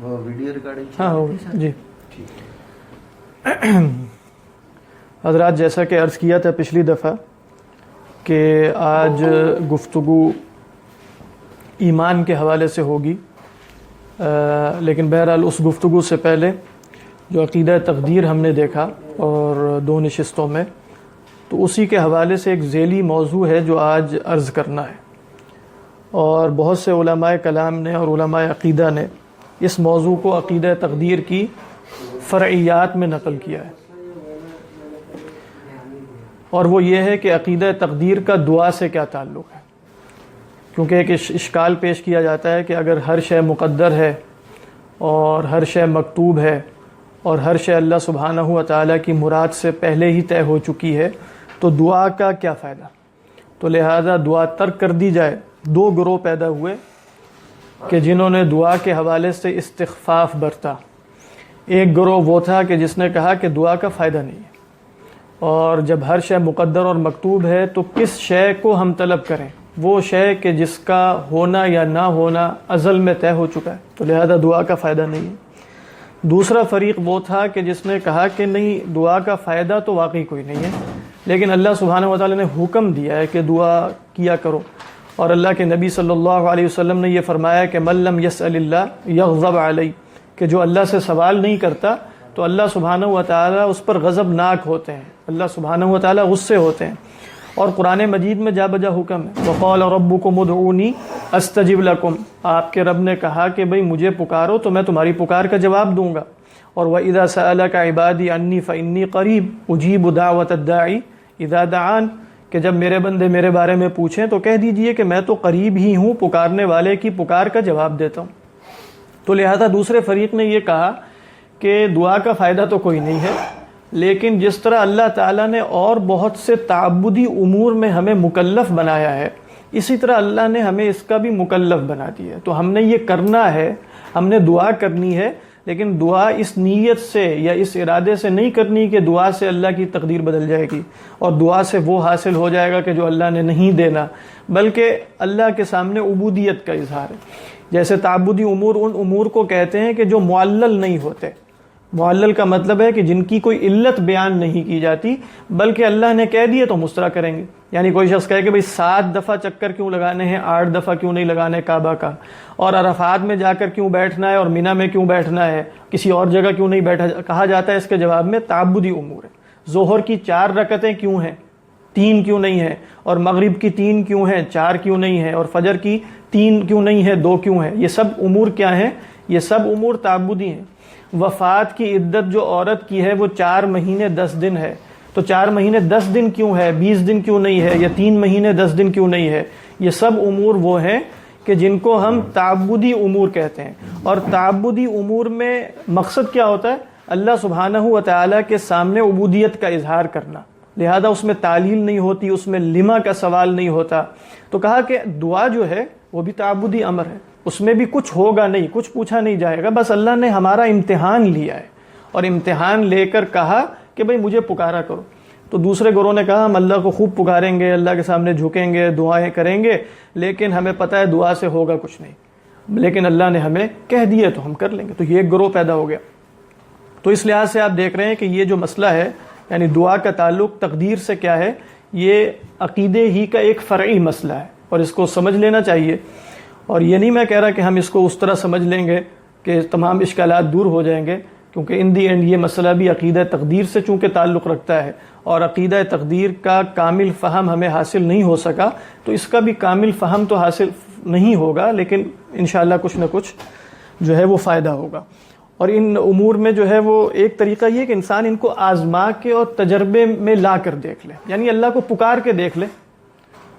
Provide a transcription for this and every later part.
وہ video recording ہاں ہوگا جی. حضرات جیسا کہ عرض کیا تھا پچھلی دفعہ کہ آج گفتگو ایمان کے حوالے سے ہوگی، لیکن بہرحال اس گفتگو سے پہلے جو عقیدہ تقدیر ہم نے دیکھا اور 2 نشستوں میں، تو اسی کے حوالے سے ایک ذیلی موضوع ہے جو آج عرض کرنا ہے. اور بہت سے علماء کلام نے اور علماء عقیدہ نے اس موضوع کو عقیدہ تقدیر کی فرعیات میں نقل کیا ہے، اور وہ یہ ہے کہ عقیدہ تقدیر کا دعا سے کیا تعلق ہے. کیونکہ ایک اشکال پیش کیا جاتا ہے کہ اگر ہر شے مقدر ہے اور ہر شے مکتوب ہے اور ہر شے اللہ سبحانہ و تعالیٰ کی مراد سے پہلے ہی طے ہو چکی ہے تو دعا کا کیا فائدہ. تو لہذا دعا ترک کر دی جائے. 2 گروہ پیدا ہوئے کہ جنہوں نے دعا کے حوالے سے استخفاف برتا. ایک گروہ وہ تھا کہ جس نے کہا کہ دعا کا فائدہ نہیں ہے، اور جب ہر شے مقدر اور مکتوب ہے تو کس شے کو ہم طلب کریں، وہ شے کہ جس کا ہونا یا نہ ہونا ازل میں طے ہو چکا ہے، تو لہذا دعا کا فائدہ نہیں ہے. دوسرا فریق وہ تھا کہ جس نے کہا کہ نہیں، دعا کا فائدہ تو واقعی کوئی نہیں ہے، لیکن اللہ سبحانہ و تعالیٰ نے حکم دیا ہے کہ دعا کیا کرو، اور اللہ کے نبی صلی اللہ علیہ وسلم نے یہ فرمایا کہ من لم یسأل اللہ یغضب علیہ، کہ جو اللہ سے سوال نہیں کرتا تو اللہ سبحانہ و تعالیٰ اس پر غضب ناک ہوتے ہیں، اللہ سبحانہ و تعالیٰ غصے ہوتے ہیں. اور قرآن مجید میں جا بجا حکم ہے، وقال ربکم ادعونی استجب لکم، آپ کے رب نے کہا کہ بھئی مجھے پکارو تو میں تمہاری پکار کا جواب دوں گا. اور وَإِذَا سَأَلَكَ عِبَادِي عَنِّي فَإِنِّي قَرِيبٌ أُجِيبُ دَعْوَةَ الدَّاعِ إِذَا دَعَانِ، کہ جب میرے بندے میرے بارے میں پوچھیں تو کہہ دیجئے کہ میں تو قریب ہی ہوں، پکارنے والے کی پکار کا جواب دیتا ہوں. تو لہذا دوسرے فریق نے یہ کہا کہ دعا کا فائدہ تو کوئی نہیں ہے، لیکن جس طرح اللہ تعالیٰ نے اور بہت سے تعبدی امور میں ہمیں مکلف بنایا ہے، اسی طرح اللہ نے ہمیں اس کا بھی مکلف بنا دیا ہے. تو ہم نے یہ کرنا ہے، ہم نے دعا کرنی ہے، لیکن دعا اس نیت سے یا اس ارادے سے نہیں کرنی کہ دعا سے اللہ کی تقدیر بدل جائے گی اور دعا سے وہ حاصل ہو جائے گا کہ جو اللہ نے نہیں دینا، بلکہ اللہ کے سامنے عبودیت کا اظہار ہے. جیسے تعبدی امور ان امور کو کہتے ہیں کہ جو معلل نہیں ہوتے. معلل کا مطلب ہے کہ جن کی کوئی علت بیان نہیں کی جاتی، بلکہ اللہ نے کہہ دیے تو مسترا کریں گے. یعنی کوئی شخص کہے کہ بھئی 7 دفعہ چکر کیوں لگانے ہیں، 8 دفعہ کیوں نہیں لگانے کعبہ کا، اور عرفات میں جا کر کیوں بیٹھنا ہے اور منی میں کیوں بیٹھنا ہے، کسی اور جگہ کیوں نہیں بیٹھا، کہا جاتا ہے اس کے جواب میں تعبدی امور ہے. ظہر کی 4 رکعتیں کیوں ہیں، 3 کیوں نہیں ہیں، اور مغرب کی 3 کیوں ہیں، 4 کیوں نہیں ہیں، اور فجر کی 3 کیوں نہیں ہے، 2 کیوں ہیں. یہ سب امور کیا ہیں؟ یہ سب امور تعبدی ہیں. وفات کی عدت جو عورت کی ہے وہ 4 مہینے 10 دن ہے، تو 4 مہینے 10 دن کیوں ہے، 20 دن کیوں نہیں ہے، یا 3 مہینے 10 دن کیوں نہیں ہے. یہ سب امور وہ ہیں کہ جن کو ہم تعبدی امور کہتے ہیں. اور تعبدی امور میں مقصد کیا ہوتا ہے؟ اللہ سبحانہ و تعالیٰ کے سامنے عبودیت کا اظہار کرنا. لہذا اس میں تعلیل نہیں ہوتی، اس میں لما کا سوال نہیں ہوتا. تو کہا کہ دعا جو ہے وہ بھی تعبدی امر ہے، اس میں بھی کچھ ہوگا نہیں، کچھ پوچھا نہیں جائے گا، بس اللہ نے ہمارا امتحان لیا ہے اور امتحان لے کر کہا کہ بھئی مجھے پکارا کرو. تو دوسرے گروہ نے کہا ہم اللہ کو خوب پکاریں گے، اللہ کے سامنے جھکیں گے، دعائیں کریں گے، لیکن ہمیں پتہ ہے دعا سے ہوگا کچھ نہیں، لیکن اللہ نے ہمیں کہہ دیا تو ہم کر لیں گے. تو یہ ایک گروہ پیدا ہو گیا. تو اس لحاظ سے آپ دیکھ رہے ہیں کہ یہ جو مسئلہ ہے، یعنی دعا کا تعلق تقدیر سے کیا ہے، یہ عقیدے ہی کا ایک فرعی مسئلہ ہے اور اس کو سمجھ لینا چاہیے. اور یہ نہیں میں کہہ رہا کہ ہم اس کو اس طرح سمجھ لیں گے کہ تمام اشکالات دور ہو جائیں گے، کیونکہ ان دی اینڈ یہ مسئلہ بھی عقیدہ تقدیر سے چونکہ تعلق رکھتا ہے، اور عقیدہ تقدیر کا کامل فہم ہمیں حاصل نہیں ہو سکا، تو اس کا بھی کامل فہم تو حاصل نہیں ہوگا، لیکن انشاءاللہ کچھ نہ کچھ جو ہے وہ فائدہ ہوگا. اور ان امور میں جو ہے وہ ایک طریقہ یہ کہ انسان ان کو آزما کے اور تجربے میں لا کر دیکھ لے. یعنی اللہ کو پکار کے دیکھ لے،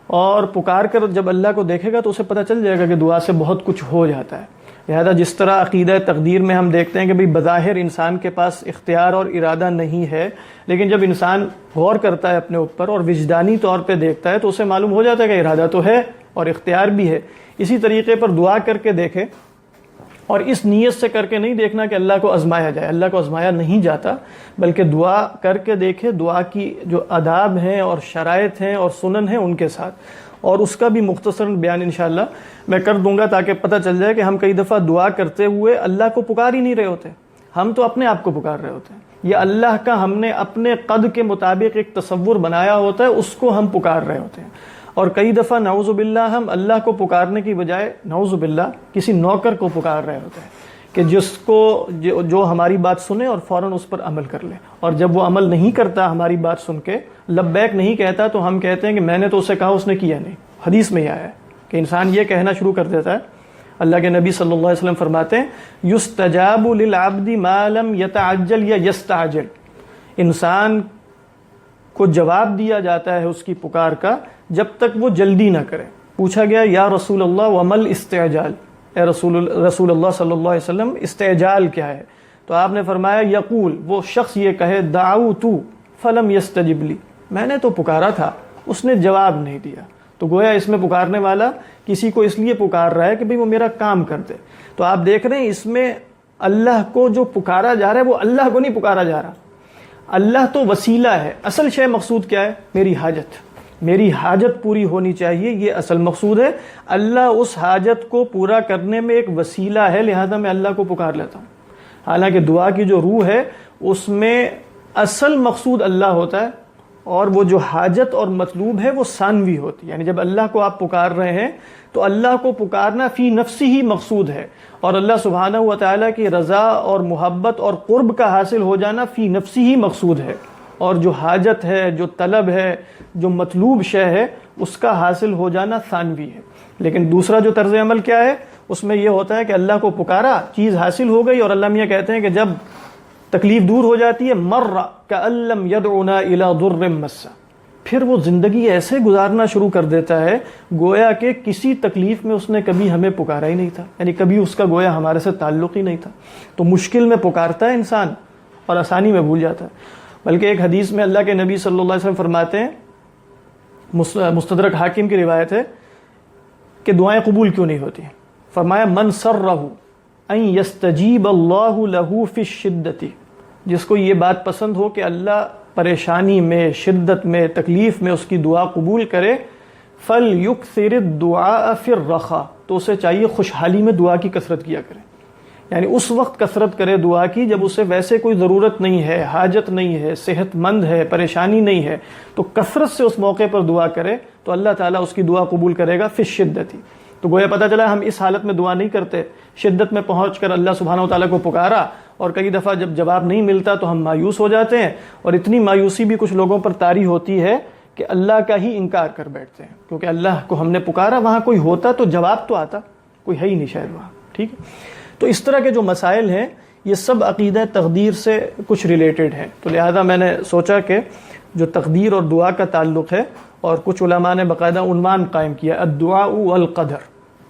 اور پکار کر جب اللہ کو دیکھے گا تو اسے پتہ چل جائے گا کہ دعا سے بہت کچھ ہو جاتا ہے. لہذا جس طرح عقیدہ تقدیر میں ہم دیکھتے ہیں کہ بھئی بظاہر انسان کے پاس اختیار اور ارادہ نہیں ہے، لیکن جب انسان غور کرتا ہے اپنے اوپر اور وجدانی طور پہ دیکھتا ہے تو اسے معلوم ہو جاتا ہے کہ ارادہ تو ہے اور اختیار بھی ہے. اسی طریقے پر دعا کر کے دیکھے، اور اس نیت سے کر کے نہیں دیکھنا کہ اللہ کو آزمایا جائے، اللہ کو آزمایا نہیں جاتا، بلکہ دعا کر کے دیکھے، دعا کی جو آداب ہیں اور شرائط ہیں اور سنن ہیں ان کے ساتھ. اور اس کا بھی مختصراً بیان انشاءاللہ میں کر دوں گا تاکہ پتہ چل جائے کہ ہم کئی دفعہ دعا کرتے ہوئے اللہ کو پکار ہی نہیں رہے ہوتے، ہم تو اپنے آپ کو پکار رہے ہوتے ہیں، یا اللہ کا ہم نے اپنے قد کے مطابق ایک تصور بنایا ہوتا ہے، اس کو ہم پکار رہے ہوتے ہیں۔ اور کئی دفعہ نعوذ باللہ ہم اللہ کو پکارنے کی بجائے نعوذ باللہ کسی نوکر کو پکار رہے ہوتے ہیں کہ جس کو جو ہماری بات سنے اور فوراً اس پر عمل کر لے، اور جب وہ عمل نہیں کرتا ہماری بات سن کے، لبیک نہیں کہتا، تو ہم کہتے ہیں کہ میں نے تو اسے کہا، اس نے کیا نہیں۔ حدیث میں یہ آیا ہے کہ انسان یہ کہنا شروع کر دیتا ہے۔ اللہ کے نبی صلی اللہ علیہ وسلم فرماتے ہیں یستجاب للعبد ما لم یتعجل یا یستعجل، انسان کو جواب دیا جاتا ہے اس کی پکار کا جب تک وہ جلدی نہ کرے۔ پوچھا گیا یا رسول اللہ ومل استعجال، اے رسول اللہ صلی اللہ علیہ وسلم استعجال کیا ہے؟ تو آپ نے فرمایا یقول، وہ شخص یہ کہے دعوت فلم یستجب لی، میں نے تو پکارا تھا اس نے جواب نہیں دیا۔ تو گویا اس میں پکارنے والا کسی کو اس لیے پکار رہا ہے کہ بھئی وہ میرا کام کر دے۔ تو آپ دیکھ رہے ہیں اس میں اللہ کو جو پکارا جا رہا ہے وہ اللہ کو نہیں پکارا جا رہا، اللہ تو وسیلہ ہے۔ اصل شے مقصود کیا ہے؟ میری حاجت پوری ہونی چاہیے، یہ اصل مقصود ہے۔ اللہ اس حاجت کو پورا کرنے میں ایک وسیلہ ہے، لہذا میں اللہ کو پکار لیتا ہوں۔ حالانکہ دعا کی جو روح ہے اس میں اصل مقصود اللہ ہوتا ہے، اور وہ جو حاجت اور مطلوب ہے وہ ثانوی ہوتی ہے۔ یعنی جب اللہ کو آپ پکار رہے ہیں تو اللہ کو پکارنا فی نفسی ہی مقصود ہے، اور اللہ سبحانہ و تعالیٰ کی رضا اور محبت اور قرب کا حاصل ہو جانا فی نفسی ہی مقصود ہے، اور جو حاجت ہے، جو طلب ہے، جو مطلوب شے ہے، اس کا حاصل ہو جانا ثانوی ہے۔ لیکن دوسرا جو طرز عمل کیا ہے، اس میں یہ ہوتا ہے کہ اللہ کو پکارا، چیز حاصل ہو گئی، اور اللہ میاں کہتے ہیں کہ جب تکلیف دور ہو جاتی ہے مر کأن لم یدعنا الی ضر مس، پھر وہ زندگی ایسے گزارنا شروع کر دیتا ہے گویا کہ کسی تکلیف میں اس نے کبھی ہمیں پکارا ہی نہیں تھا، یعنی کبھی اس کا گویا ہمارے سے تعلق ہی نہیں تھا۔ تو مشکل میں پکارتا ہے انسان اور آسانی میں بھول جاتا ہے۔ بلکہ ایک حدیث میں اللہ کے نبی صلی اللہ علیہ وسلم فرماتے ہیں، مستدرک حاکم کی روایت ہے، کہ دعائیں قبول کیوں نہیں ہوتی؟ فرمایا من سرہ ان یستجیب اللہ لہ فی الشدۃ، جس کو یہ بات پسند ہو کہ اللہ پریشانی میں، شدت میں، تکلیف میں اس کی دعا قبول کرے، فلیکثر الدعاء فی الرخاء، تو اسے چاہیے خوشحالی میں دعا کی کثرت کیا کرے، یعنی اس وقت کثرت کرے دعا کی جب اسے ویسے کوئی ضرورت نہیں ہے، حاجت نہیں ہے، صحت مند ہے، پریشانی نہیں ہے، تو کثرت سے اس موقع پر دعا کرے تو اللہ تعالیٰ اس کی دعا قبول کرے گا فی الشدۃ۔ تو گویا پتہ چلا ہم اس حالت میں دعا نہیں کرتے، شدت میں پہنچ کر اللہ سبحانہ و تعالیٰ کو پکارا، اور کئی دفعہ جب جواب نہیں ملتا تو ہم مایوس ہو جاتے ہیں، اور اتنی مایوسی بھی کچھ لوگوں پر طاری ہوتی ہے کہ اللہ کا ہی انکار کر بیٹھتے ہیں، کیونکہ اللہ کو ہم نے پکارا، وہاں کوئی ہوتا تو جواب تو آتا، کوئی ہے ہی نہیں شاید وہاں، ٹھیک ہے۔ تو اس طرح کے جو مسائل ہیں یہ سب عقیدہ تقدیر سے کچھ ریلیٹڈ ہیں، تو لہذا میں نے سوچا کہ جو تقدیر اور دعا کا تعلق ہے، اور کچھ علماء نے باقاعدہ عنوان قائم کیا الدعاء والقدر،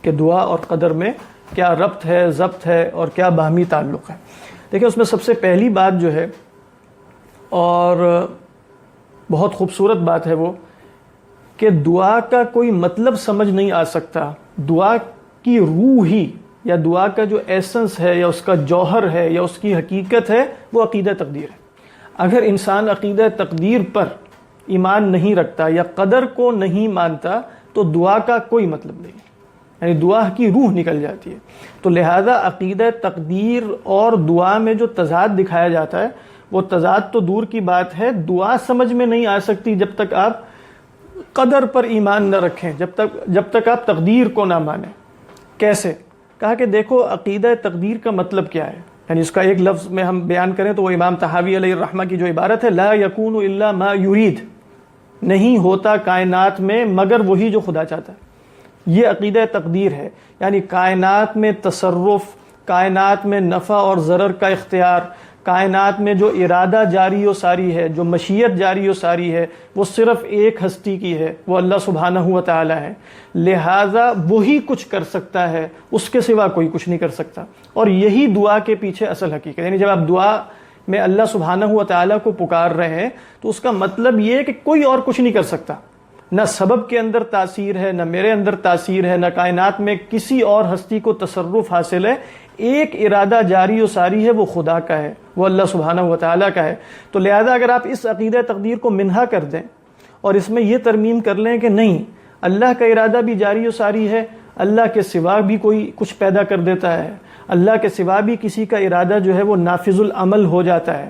کہ دعا اور قدر میں کیا ربط ہے، ضبط ہے، اور کیا باہمی تعلق ہے۔ دیکھیں اس میں سب سے پہلی بات جو ہے، اور بہت خوبصورت بات ہے، وہ کہ دعا کا کوئی مطلب سمجھ نہیں آ سکتا، دعا کی روح ہی یا دعا کا جو ایسنس ہے یا اس کا جوہر ہے یا اس کی حقیقت ہے وہ عقیدہ تقدیر ہے۔ اگر انسان عقیدہ تقدیر پر ایمان نہیں رکھتا یا قدر کو نہیں مانتا تو دعا کا کوئی مطلب نہیں، یعنی دعا کی روح نکل جاتی ہے۔ تو لہذا عقیدہ تقدیر اور دعا میں جو تضاد دکھایا جاتا ہے وہ تضاد تو دور کی بات ہے، دعا سمجھ میں نہیں آ سکتی جب تک آپ قدر پر ایمان نہ رکھیں، جب تک آپ تقدیر کو نہ مانیں۔ کیسے؟ کہا کہ دیکھو عقیدہ تقدیر کا مطلب کیا ہے، یعنی اس کا ایک لفظ میں ہم بیان کریں تو وہ امام طحاوی علیہ الرحمہ کی جو عبارت ہے لا یکون الا ما یرید، نہیں ہوتا کائنات میں مگر وہی جو خدا چاہتا ہے، یہ عقیدہ تقدیر ہے۔ یعنی کائنات میں تصرف، کائنات میں نفع اور ضرر کا اختیار، کائنات میں جو ارادہ جاری و ساری ہے، جو مشیت جاری و ساری ہے، وہ صرف ایک ہستی کی ہے، وہ اللہ سبحانہ و تعالی ہے، لہٰذا وہی کچھ کر سکتا ہے، اس کے سوا کوئی کچھ نہیں کر سکتا۔ اور یہی دعا کے پیچھے اصل حقیقت، یعنی جب آپ دعا میں اللہ سبحانہ و تعالی کو پکار رہے ہیں تو اس کا مطلب یہ ہے کہ کوئی اور کچھ نہیں کر سکتا، نہ سبب کے اندر تاثیر ہے، نہ میرے اندر تاثیر ہے، نہ کائنات میں کسی اور ہستی کو تصرف حاصل ہے، ایک ارادہ جاری و ساری ہے، وہ خدا کا ہے، وہ اللہ سبحانہ و تعالیٰ کا ہے۔ تو لہذا اگر آپ اس عقیدہ تقدیر کو منہا کر دیں اور اس میں یہ ترمیم کر لیں کہ نہیں، اللہ کا ارادہ بھی جاری و ساری ہے، اللہ کے سوا بھی کوئی کچھ پیدا کر دیتا ہے، اللہ کے سوا بھی کسی کا ارادہ جو ہے وہ نافذ العمل ہو جاتا ہے،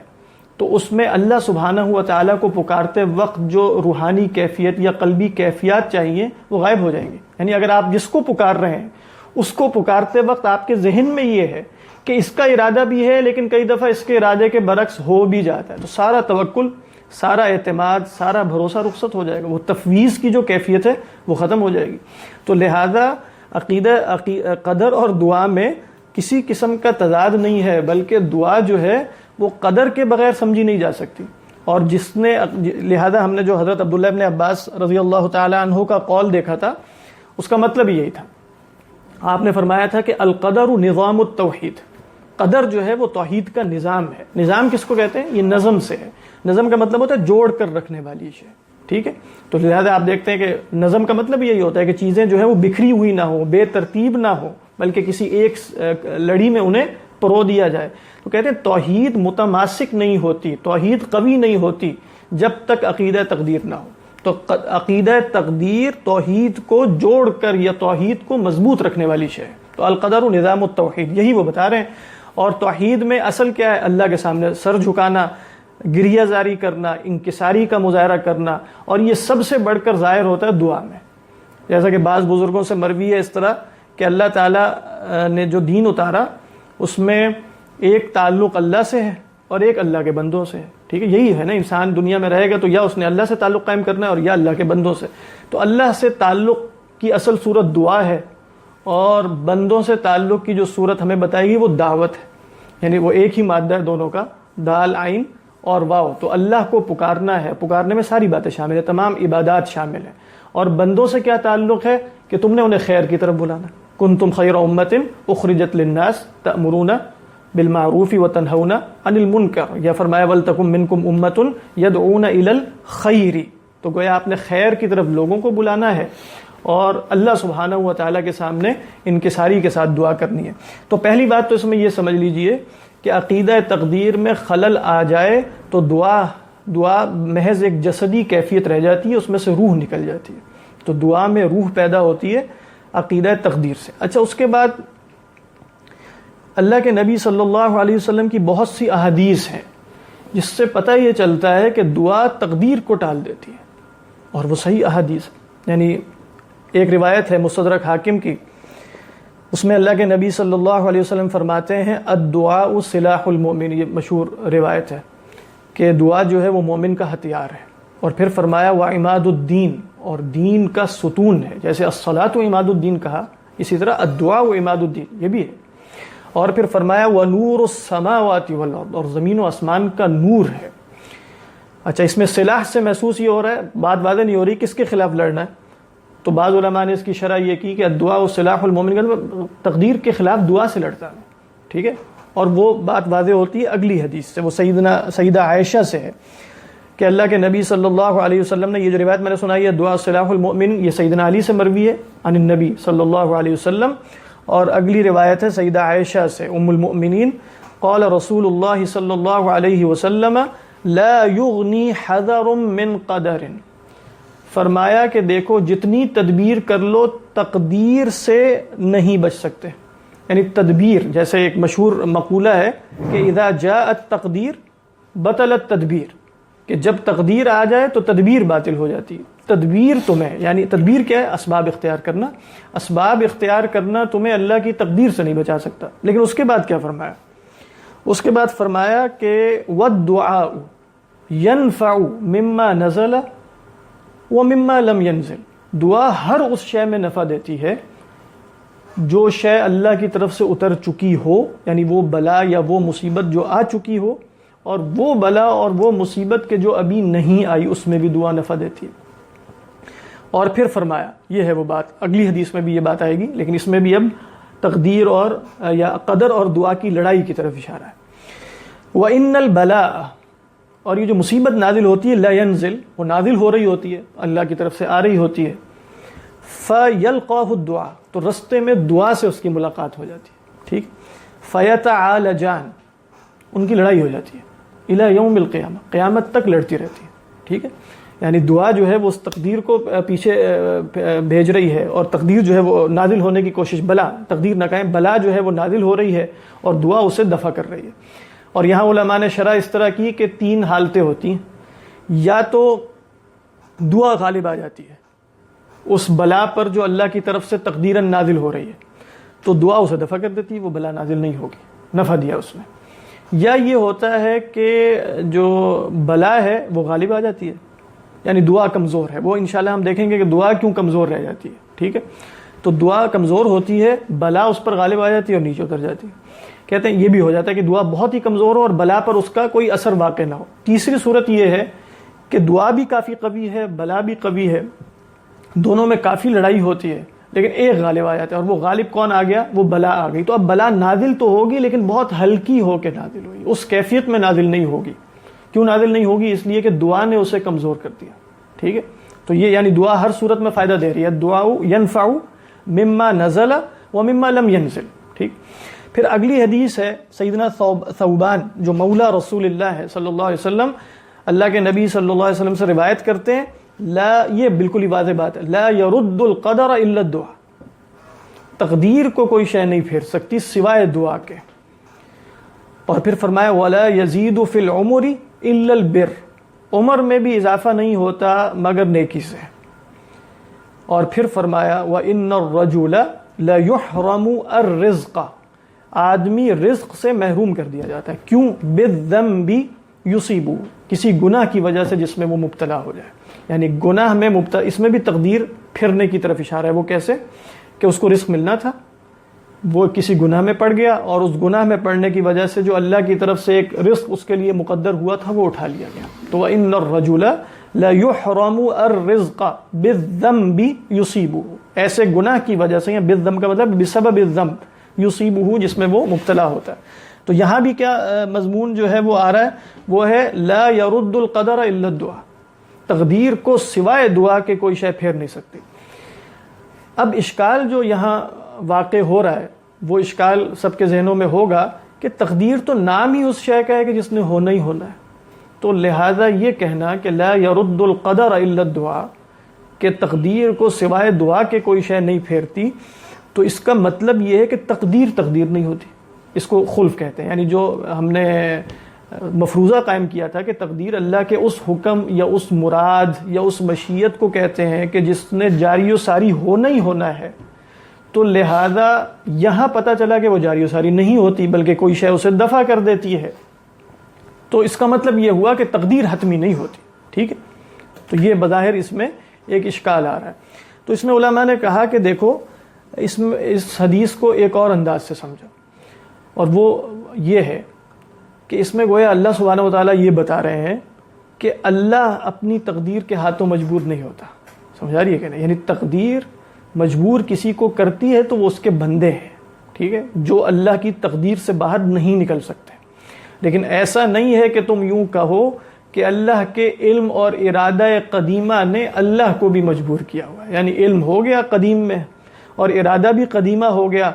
تو اس میں اللہ سبحانہ و تعالیٰ کو پکارتے وقت جو روحانی کیفیت یا قلبی کیفیات چاہیے وہ غائب ہو جائیں گی۔ یعنی اگر آپ جس کو پکار رہے ہیں اس کو پکارتے وقت آپ کے ذہن میں یہ ہے کہ اس کا ارادہ بھی ہے لیکن کئی دفعہ اس کے ارادے کے برعکس ہو بھی جاتا ہے، تو سارا توکل، سارا اعتماد، سارا بھروسہ رخصت ہو جائے گا، وہ تفویض کی جو کیفیت ہے وہ ختم ہو جائے گی۔ تو لہذا قدر اور دعا میں کسی قسم کا تضاد نہیں ہے، بلکہ دعا جو ہے وہ قدر کے بغیر سمجھی نہیں جا سکتی۔ اور جس نے لہذا ہم نے جو حضرت عبداللہ ابن عباس رضی اللہ تعالی عنہ کا قول دیکھا تھا، اس کا مطلب یہی تھا، آپ نے فرمایا تھا کہ القدر نظام التوحید، قدر جو ہے وہ توحید کا نظام ہے۔ نظام کس کو کہتے ہیں؟ یہ نظم سے ہے، نظم کا مطلب ہوتا ہے جوڑ کر رکھنے والی شے، ٹھیک ہے؟ تو لہذا آپ دیکھتے ہیں کہ نظم کا مطلب یہی ہوتا ہے کہ چیزیں جو ہیں وہ بکھری ہوئی نہ ہو، بے ترتیب نہ ہو، بلکہ کسی ایک لڑی میں انہیں پرو دیا جائے۔ تو کہتے ہیں توحید متماسک نہیں ہوتی، توحید قوی نہیں ہوتی جب تک عقیدہ تقدیر نہ ہو۔ تو عقیدہ تقدیر توحید کو جوڑ کر یا توحید کو مضبوط رکھنے والی شے ہے۔ تو القدر نظام التوحید، یہی وہ بتا رہے ہیں۔ اور توحید میں اصل کیا ہے؟ اللہ کے سامنے سر جھکانا، گریہ زاری کرنا، انکساری کا مظاہرہ کرنا، اور یہ سب سے بڑھ کر ظاہر ہوتا ہے دعا میں۔ جیسا کہ بعض بزرگوں سے مروی ہے اس طرح کہ اللہ تعالیٰ نے جو دین اتارا اس میں ایک تعلق اللہ سے ہے اور ایک اللہ کے بندوں سے ہے، ٹھیک ہے؟ یہی ہے نا، انسان دنیا میں رہے گا تو یا اس نے اللہ سے تعلق قائم کرنا ہے اور یا اللہ کے بندوں سے۔ تو اللہ سے تعلق کی اصل صورت دعا ہے، اور بندوں سے تعلق کی جو صورت ہمیں بتائی گی وہ دعوت ہے، یعنی وہ ایک ہی مادہ ہے دونوں کا، دال عین اور واو۔ تو اللہ کو پکارنا ہے، پکارنے میں ساری باتیں شامل ہیں، تمام عبادات شامل ہیں۔ اور بندوں سے کیا تعلق ہے کہ تم نے انہیں خیر کی طرف بلانا، کنتم خیر امۃ اخرجت للناس تأمرون بالمعروف وتنہون عن المنکر، یا فرمایا ولتکن منکم امۃ یدعون الی الخیر۔ تو گویا آپ نے خیر کی طرف لوگوں کو بلانا ہے اور اللہ سبحانہ و تعالیٰ کے سامنے انکساری کے ساتھ دعا کرنی ہے۔ تو پہلی بات تو اس میں یہ سمجھ لیجئے کہ عقیدہ تقدیر میں خلل آ جائے تو دعا محض ایک جسدی کیفیت رہ جاتی ہے، اس میں سے روح نکل جاتی ہے۔ تو دعا میں روح پیدا ہوتی ہے عقیدہ تقدیر سے۔ اچھا، اس کے بعد اللہ کے نبی صلی اللہ علیہ وسلم کی بہت سی احادیث ہیں جس سے پتہ یہ چلتا ہے کہ دعا تقدیر کو ٹال دیتی ہے، اور وہ صحیح احادیث ہے۔ یعنی ایک روایت ہے مستدرک حاکم کی، اس میں اللہ کے نبی صلی اللہ علیہ وسلم فرماتے ہیں الدعاء سلاح المؤمن، یہ مشہور روایت ہے کہ دعا جو ہے وہ مومن کا ہتھیار ہے۔ اور پھر فرمایا وعماد الدین، اور دین کا ستون ہے، جیسے الصلاۃ عماد الدین کہا، اسی طرح الدعاء عماد الدین یہ بھی ہے۔ اور پھر فرمایا ونور السماوات والارض، اور زمین و آسمان کا نور ہے۔ اچھا، اس میں سلاح سے محسوس یہ ہو رہا ہے، بات واضح نہیں ہو رہی کس کے خلاف لڑنا ہے۔ تو بعض علماء نے اس کی شرح یہ کی کہ الدعاء سلاح المومن، تقدیر کے خلاف دعا سے لڑتا ہے، ٹھیک ہے؟ اور وہ بات واضح ہوتی ہے اگلی حدیث سے، وہ سیدہ عائشہ سے ہے کہ اللہ کے نبی صلی اللہ علیہ وسلم نے، یہ جو روایت میں نے سنائی ہے دعا سلاح المؤمن، یہ سیدنا علی سے مروی ہے عن النبی صلی اللہ علیہ وسلم، اور اگلی روایت ہے سیدہ عائشہ سے ام المؤمنین، قال رسول اللہ صلی اللہ علیہ وسلم لا یغنی حذر من قدر، فرمایا کہ دیکھو جتنی تدبیر کر لو تقدیر سے نہیں بچ سکتے۔ یعنی تدبیر، جیسے ایک مشہور مقولہ ہے کہ اذا جاءت تقدیر بطلت تدبیر، کہ جب تقدیر آ جائے تو تدبیر باطل ہو جاتی ہے۔ تدبیر تمہیں، یعنی تدبیر کیا ہے؟ اسباب اختیار کرنا، اسباب اختیار کرنا تمہیں اللہ کی تقدیر سے نہیں بچا سکتا۔ لیکن اس کے بعد کیا فرمایا؟ اس کے بعد فرمایا کہ والدعاء ينفع مما نزل ومما لم ينزل، دعا ہر اس شے میں نفع دیتی ہے جو شے اللہ کی طرف سے اتر چکی ہو، یعنی وہ بلا یا وہ مصیبت جو آ چکی ہو، اور وہ بلا اور وہ مصیبت کے جو ابھی نہیں آئی اس میں بھی دعا نفع دیتی ہے۔ اور پھر فرمایا، یہ ہے وہ بات، اگلی حدیث میں بھی یہ بات آئے گی، لیکن اس میں بھی اب تقدیر اور یا قدر اور دعا کی لڑائی کی طرف اشارہ ہے۔ وَإِنَّ الْبَلَاءَ، اور یہ جو مصیبت نازل ہوتی ہے لا ينزل، وہ نازل ہو رہی ہوتی ہے، اللہ کی طرف سے آ رہی ہوتی ہے، فَيَلْقَاهُ الدُّعَاء، تو رستے میں دعا سے اس کی ملاقات ہو جاتی ہے، ٹھیک، فَيَتَعَالَجَانِ، ان کی لڑائی ہو جاتی ہے، الی یوم القیامہ، قیامت تک لڑتی رہتی ہے، ٹھیک ہے۔ یعنی دعا جو ہے وہ اس تقدیر کو پیچھے بھیج رہی ہے، اور تقدیر جو ہے وہ نازل ہونے کی کوشش، بلا تقدیر نہ کہیں، بلا جو ہے وہ نازل ہو رہی ہے اور دعا اسے دفع کر رہی ہے۔ اور یہاں علماء نے شرح اس طرح کی کہ 3 حالتیں ہوتی ہیں، یا تو دعا غالب آ جاتی ہے اس بلا پر جو اللہ کی طرف سے تقدیراً نازل ہو رہی ہے، تو دعا اسے دفع کر دیتی ہے، وہ بلا نازل نہیں ہوگی، نفع دیا اس نے۔ یا یہ ہوتا ہے کہ جو بلا ہے وہ غالب آ جاتی ہے، یعنی دعا کمزور ہے۔ وہ انشاءاللہ ہم دیکھیں گے کہ دعا کیوں کمزور رہ جاتی ہے، ٹھیک ہے؟ تو دعا کمزور ہوتی ہے، بلا اس پر غالب آ جاتی ہے اور نیچے اتر جاتی ہے۔ کہتے ہیں یہ بھی ہو جاتا ہے کہ دعا بہت ہی کمزور ہو اور بلا پر اس کا کوئی اثر واقع نہ ہو۔ تیسری صورت یہ ہے کہ دعا بھی کافی قوی ہے، بلا بھی قوی ہے، دونوں میں کافی لڑائی ہوتی ہے، لیکن ایک غالب آ جاتا ہے، اور وہ غالب کون آ گیا؟ وہ بلا آ گئی۔ تو اب بلا نازل تو ہوگی لیکن بہت ہلکی ہو کے نازل ہوگی، اس کیفیت میں نازل نہیں ہوگی۔ کیوں نازل نہیں ہوگی؟ اس لیے کہ دعا نے اسے کمزور کر دیا، ٹھیک ہے؟ تو یہ یعنی دعا ہر صورت میں فائدہ دے رہی ہے، دعا ینفع مما نزل ومما لم ينزل، ٹھیک؟ پھر اگلی حدیث ہے سیدنا ثوبان جو مولا رسول اللہ ہے صلی اللہ علیہ وسلم، اللہ کے نبی صلی اللہ علیہ وسلم سے روایت کرتے ہیں، لا، یہ بالکل ہی واضح بات ہے، لا يرد القدر الا الدعاء، تقدیر کو کوئی شے نہیں پھیر سکتی سوائے دعا کے۔ اور پھر فرمایا ولا يزيد في العمر الا البر، عمر میں بھی اضافہ نہیں ہوتا مگر نیکی سے۔ اور پھر فرمایا وَإِنَّ الرَّجُلَ لَيُحْرَمُ الرِّزْقَ، آدمی رزق سے محروم کر دیا جاتا ہے، کیوں؟ بِالذَّنْبِ يُصِيبُ، کسی گناہ کی وجہ سے جس میں وہ مبتلا ہو جائے، یعنی گناہ میں مبتلا، اس میں بھی تقدیر پھرنے کی طرف اشارہ ہے۔ وہ کیسے؟ کہ اس کو رزق ملنا تھا، وہ کسی گناہ میں پڑ گیا، اور اس گناہ میں پڑنے کی وجہ سے جو اللہ کی طرف سے ایک رزق اس کے لیے مقدر ہوا تھا وہ اٹھا لیا گیا۔ تو وَإِنَّ الرَّجُلَ لَيُحْرَمُ الرِّزْقَ بِالذَّنْبِ يُصِيبُهُ، ایسے گناہ کی وجہ سے، یا بالذنب کا مطلب بسبب الذنب، يُصِيبُهُ جس میں وہ مبتلا ہوتا ہے۔ تو یہاں بھی کیا مضمون جو ہے وہ آ رہا ہے، وہ ہے لا يرد القدر الا الدعاء، تقدیر کو سوائے دعا کے کوئی شے پھیر نہیں سکتی۔ اب اشکال جو یہاں واقع ہو رہا ہے، وہ اشکال سب کے ذہنوں میں ہوگا کہ تقدیر تو نام ہی اس شے کا ہے کہ جس نے ہونا ہی ہونا ہے، تو لہٰذا یہ کہنا کہ لا يرد القدر الا الدعاء، کہ تقدیر کو سوائے دعا کے کوئی شے نہیں پھیرتی، تو اس کا مطلب یہ ہے کہ تقدیر نہیں ہوتی۔ اس کو خلف کہتے ہیں، یعنی جو ہم نے مفروضہ قائم کیا تھا کہ تقدیر اللہ کے اس حکم یا اس مراد یا اس مشیت کو کہتے ہیں کہ جس نے جاری و ساری ہونا ہی ہونا ہے، تو لہذا یہاں پتہ چلا کہ وہ جاری و ساری نہیں ہوتی بلکہ کوئی شے اسے دفع کر دیتی ہے، تو اس کا مطلب یہ ہوا کہ تقدیر حتمی نہیں ہوتی، ٹھیک ہے؟ تو یہ بظاہر اس میں ایک اشکال آ رہا ہے۔ تو اس میں علماء نے کہا کہ دیکھو اس حدیث کو ایک اور انداز سے سمجھو، اور وہ یہ ہے کہ اس میں گویا اللہ سبحانہ و تعالیٰ یہ بتا رہے ہیں کہ اللہ اپنی تقدیر کے ہاتھوں مجبور نہیں ہوتا، سمجھا رہی ہے کہ نہیں؟ یعنی تقدیر مجبور کسی کو کرتی ہے تو وہ اس کے بندے ہیں، ٹھیک ہے، جو اللہ کی تقدیر سے باہر نہیں نکل سکتے۔ لیکن ایسا نہیں ہے کہ تم یوں کہو کہ اللہ کے علم اور ارادہ قدیمہ نے اللہ کو بھی مجبور کیا ہوا ہے، یعنی علم ہو گیا قدیم میں اور ارادہ بھی قدیمہ ہو گیا،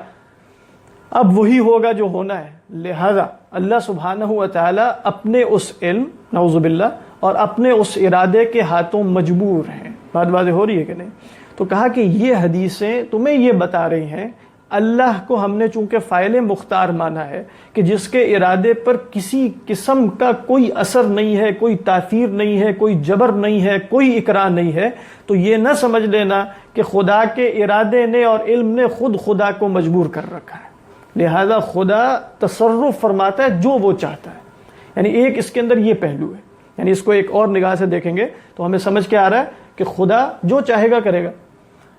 اب وہی ہوگا جو ہونا ہے، لہذا اللہ سبحانہ و تعالیٰ اپنے اس علم، نعوذ باللہ، اور اپنے اس ارادے کے ہاتھوں مجبور ہیں۔ بات واضح ہو رہی ہے کہ نہیں؟ تو کہا کہ یہ حدیثیں تمہیں یہ بتا رہی ہیں اللہ کو ہم نے چونکہ فاعل مختار مانا ہے کہ جس کے ارادے پر کسی قسم کا کوئی اثر نہیں ہے، کوئی تاثیر نہیں ہے، کوئی جبر نہیں ہے، کوئی اکراه نہیں ہے، تو یہ نہ سمجھ لینا کہ خدا کے ارادے نے اور علم نے خود خدا کو مجبور کر رکھا ہے، لہذا خدا تصرف فرماتا ہے جو وہ چاہتا ہے۔ یعنی ایک اس کے اندر یہ پہلو ہے، یعنی اس کو ایک اور نگاہ سے دیکھیں گے تو ہمیں سمجھ کے آ رہا ہے کہ خدا جو چاہے گا کرے گا،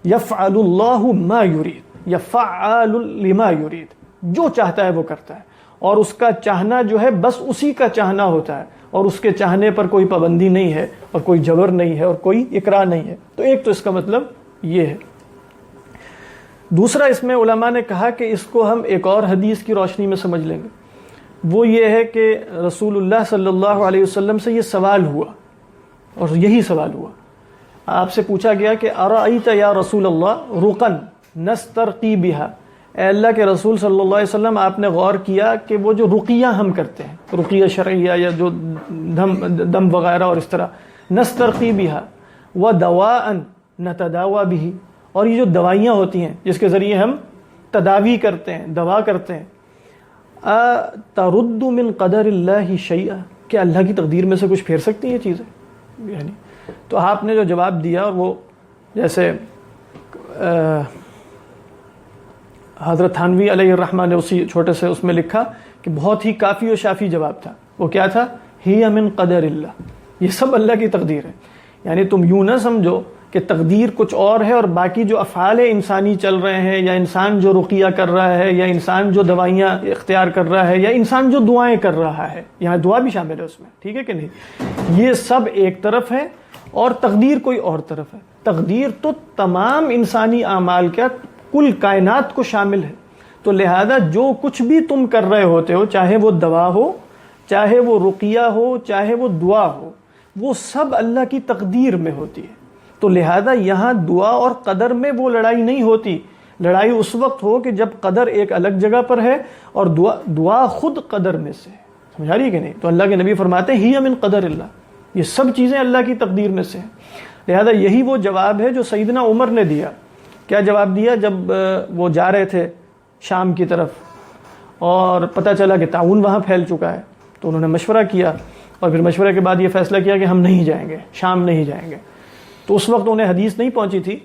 یفعل اللہ ما یرید، یا فعال لما یرید، جو چاہتا ہے وہ کرتا ہے، اور اس کا چاہنا جو ہے بس اسی کا چاہنا ہوتا ہے، اور اس کے چاہنے پر کوئی پابندی نہیں ہے اور کوئی جبر نہیں ہے اور کوئی اکراه نہیں ہے۔ تو ایک تو اس کا مطلب یہ ہے۔ دوسرا اس میں علماء نے کہا کہ اس کو ہم ایک اور حدیث کی روشنی میں سمجھ لیں گے، وہ یہ ہے کہ رسول اللہ صلی اللہ علیہ وسلم سے یہ سوال ہوا، اور یہی سوال ہوا، آپ سے پوچھا گیا کہ ارأیت یا رسول اللہ رقن نسترقی بہا، اے اللہ کے رسول صلی اللہ علیہ وسلم آپ نے غور کیا کہ وہ جو رقیہ ہم کرتے ہیں، رقیہ شرعیہ یا جو دم وغیرہ اور اس طرح نسترقی بہا ودواء نتداوی بہ، اور یہ جو دوائیاں ہوتی ہیں جس کے ذریعے ہم تداوی کرتے ہیں، دوا کرتے ہیں، ترد من قدر اللہ شیئا، کہ اللہ کی تقدیر میں سے کچھ پھیر سکتی ہیں یہ چیزیں؟ یعنی تو آپ نے جو جواب دیا، اور وہ جیسے حضرت تھانوی علیہ الرحمہ نے اسی چھوٹے سے اس میں لکھا کہ بہت ہی کافی و شافی جواب تھا. وہ کیا تھا؟ ہی من قدر اللہ، یہ سب اللہ کی تقدیر ہے. یعنی تم یوں نہ سمجھو کہ تقدیر کچھ اور ہے اور باقی جو افعال انسانی چل رہے ہیں، یا انسان جو رقیہ کر رہا ہے، یا انسان جو دوائیاں اختیار کر رہا ہے، یا انسان جو دعائیں کر رہا ہے، یہاں دعا بھی شامل ہے اس میں، ٹھیک ہے کہ نہیں؟ یہ سب ایک طرف ہے اور تقدیر کوئی اور طرف ہے. تقدیر تو تمام انسانی اعمال کا، کل کائنات کو شامل ہے. تو لہذا جو کچھ بھی تم کر رہے ہوتے ہو، چاہے وہ دوا ہو، چاہے وہ رقیہ ہو، چاہے وہ دعا ہو، وہ سب اللہ کی تقدیر میں ہوتی ہے. تو لہذا یہاں دعا اور قدر میں وہ لڑائی نہیں ہوتی. لڑائی اس وقت ہو کہ جب قدر ایک الگ جگہ پر ہے اور دعا خود قدر میں سے ہے. سمجھا رہی ہے کہ نہیں؟ تو اللہ کے نبی فرماتے ہیں ہی من قدر اللہ، یہ سب چیزیں اللہ کی تقدیر میں سے ہیں. لہذا یہی وہ جواب ہے جو سیدنا عمر نے دیا. کیا جواب دیا؟ جب وہ جا رہے تھے شام کی طرف اور پتہ چلا کہ طاعون وہاں پھیل چکا ہے، تو انہوں نے مشورہ کیا، اور پھر مشورے کے بعد یہ فیصلہ کیا کہ ہم نہیں جائیں گے، شام نہیں جائیں گے. تو اس وقت انہیں حدیث نہیں پہنچی تھی.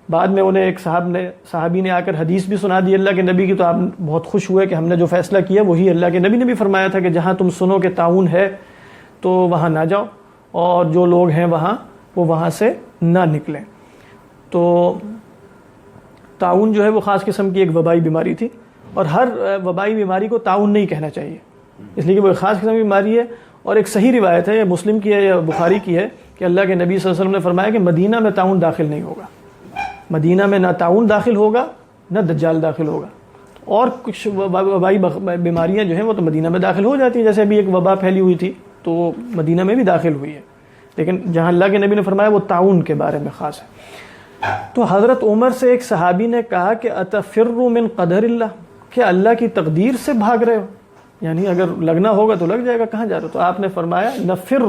بعد میں انہیں ایک صحابی نے آ کر حدیث بھی سنا دی اللہ کے نبی کی. تو آپ بہت خوش ہوئے کہ ہم نے جو فیصلہ کیا وہی اللہ کے نبی نے بھی فرمایا تھا کہ جہاں تم سنو کہ طاعون ہے تو وہاں نہ جاؤ، اور جو لوگ ہیں وہاں وہ وہاں سے نہ نکلیں. تو طاعون جو ہے وہ خاص قسم کی ایک وبائی بیماری تھی، اور ہر وبائی بیماری کو طاعون نہیں کہنا چاہیے، اس لیے کہ وہ ایک خاص قسم کی بیماری ہے. اور ایک صحیح روایت ہے، یہ مسلم کی ہے یا بخاری کی ہے، کہ اللہ کے نبی صلی اللہ علیہ وسلم نے فرمایا کہ مدینہ میں طاعون داخل نہیں ہوگا. مدینہ میں نہ طاعون داخل ہوگا نہ دجال داخل ہوگا. اور کچھ وبائی بیماریاں جو ہیں وہ تو مدینہ میں داخل ہو جاتی ہیں، جیسے ابھی ایک وبا پھیلی ہوئی تھی تو وہ مدینہ میں بھی داخل ہوئی ہے، لیکن جہاں اللہ کے نبی نے فرمایا وہ طاعون کے بارے میں خاص ہے. تو حضرت عمر سے ایک صحابی نے کہا کہ اتفر من قدر اللہ، کہ اللہ کی تقدیر سے بھاگ رہے ہو؟ یعنی اگر لگنا ہوگا تو لگ جائے گا، کہاں جا رہے ہو؟ تو آپ نے فرمایا نفر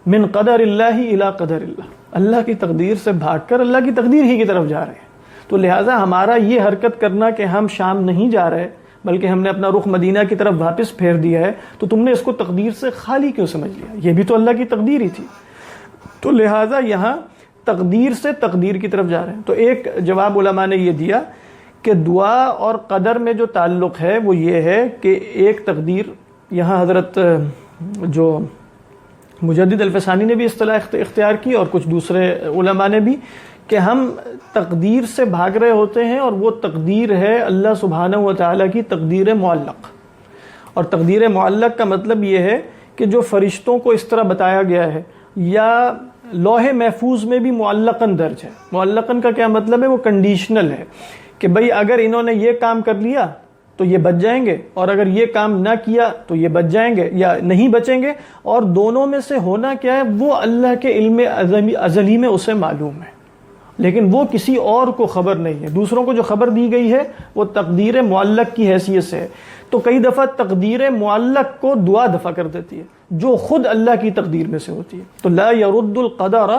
من قدر اللہ الی قدر اللہ، اللہ کی تقدیر سے بھاگ کر اللہ کی تقدیر ہی کی طرف جا رہے ہیں. تو لہٰذا ہمارا یہ حرکت کرنا کہ ہم شام نہیں جا رہے بلکہ ہم نے اپنا رخ مدینہ کی طرف واپس پھیر دیا ہے، تو تم نے اس کو تقدیر سے خالی کیوں سمجھ لیا؟ یہ بھی تو اللہ کی تقدیر ہی تھی. تو لہٰذا یہاں تقدیر سے تقدیر کی طرف جا رہے ہیں. تو ایک جواب علماء نے یہ دیا کہ دعا اور قدر میں جو تعلق ہے وہ یہ ہے کہ ایک تقدیر، یہاں حضرت جو مجدد الفسانی نے بھی اصطلاح اختیار کی اور کچھ دوسرے علماء نے بھی، کہ ہم تقدیر سے بھاگ رہے ہوتے ہیں، اور وہ تقدیر ہے اللہ سبحانہ و تعالیٰ کی تقدیر معلق. اور تقدیر معلق کا مطلب یہ ہے کہ جو فرشتوں کو اس طرح بتایا گیا ہے، یا لوح محفوظ میں بھی معلقاً درج ہے. معلقاً کا کیا مطلب ہے؟ وہ کنڈیشنل ہے کہ بھئی اگر انہوں نے یہ کام کر لیا تو یہ بچ جائیں گے، اور اگر یہ کام نہ کیا تو یہ بچ جائیں گے یا نہیں بچیں گے. اور دونوں میں سے ہونا کیا ہے وہ اللہ کے علم ازلی میں اسے معلوم ہے، لیکن وہ کسی اور کو خبر نہیں ہے. دوسروں کو جو خبر دی گئی ہے وہ تقدیر معلق کی حیثیت سے ہے. تو کئی دفعہ تقدیر معلق کو دعا دفع کر دیتی ہے جو خود اللہ کی تقدیر میں سے ہوتی ہے. تو لا يرد القدر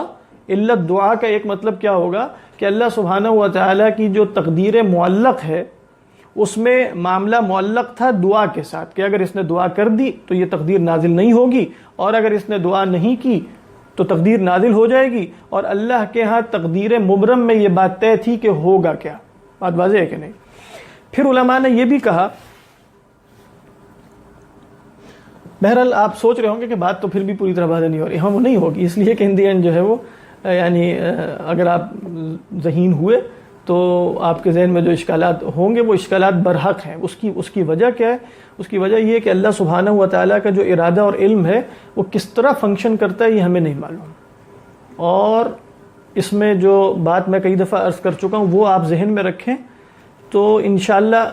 الا الدعاء کا ایک مطلب کیا ہوگا کہ اللہ سبحانہ و تعالیٰ کی جو تقدیر معلق ہے اس میں معاملہ معلق تھا دعا کے ساتھ، کہ اگر اس نے دعا کر دی تو یہ تقدیر نازل نہیں ہوگی، اور اگر اس نے دعا نہیں کی تو تقدیر نازل ہو جائے گی. اور اللہ کے ہاں تقدیر مبرم میں یہ بات طے تھی کہ ہوگا کیا. بات واضح ہے کہ نہیں؟ پھر علماء نے یہ بھی کہا، بہرحال آپ سوچ رہے ہوں گے کہ بات تو پھر بھی پوری طرح واضح نہیں ہو رہی. ہاں وہ نہیں ہوگی، اس لیے کہ ان دی اینڈ جو ہے وہ یعنی اگر آپ ذہین ہوئے تو آپ کے ذہن میں جو اشکالات ہوں گے وہ اشکالات برحق ہیں. اس کی وجہ کیا ہے؟ اس کی وجہ یہ کہ اللہ سبحانہ و تعالیٰ کا جو ارادہ اور علم ہے وہ کس طرح فنکشن کرتا ہے یہ ہمیں نہیں معلوم. اور اس میں جو بات میں کئی دفعہ عرض کر چکا ہوں وہ آپ ذہن میں رکھیں تو انشاءاللہ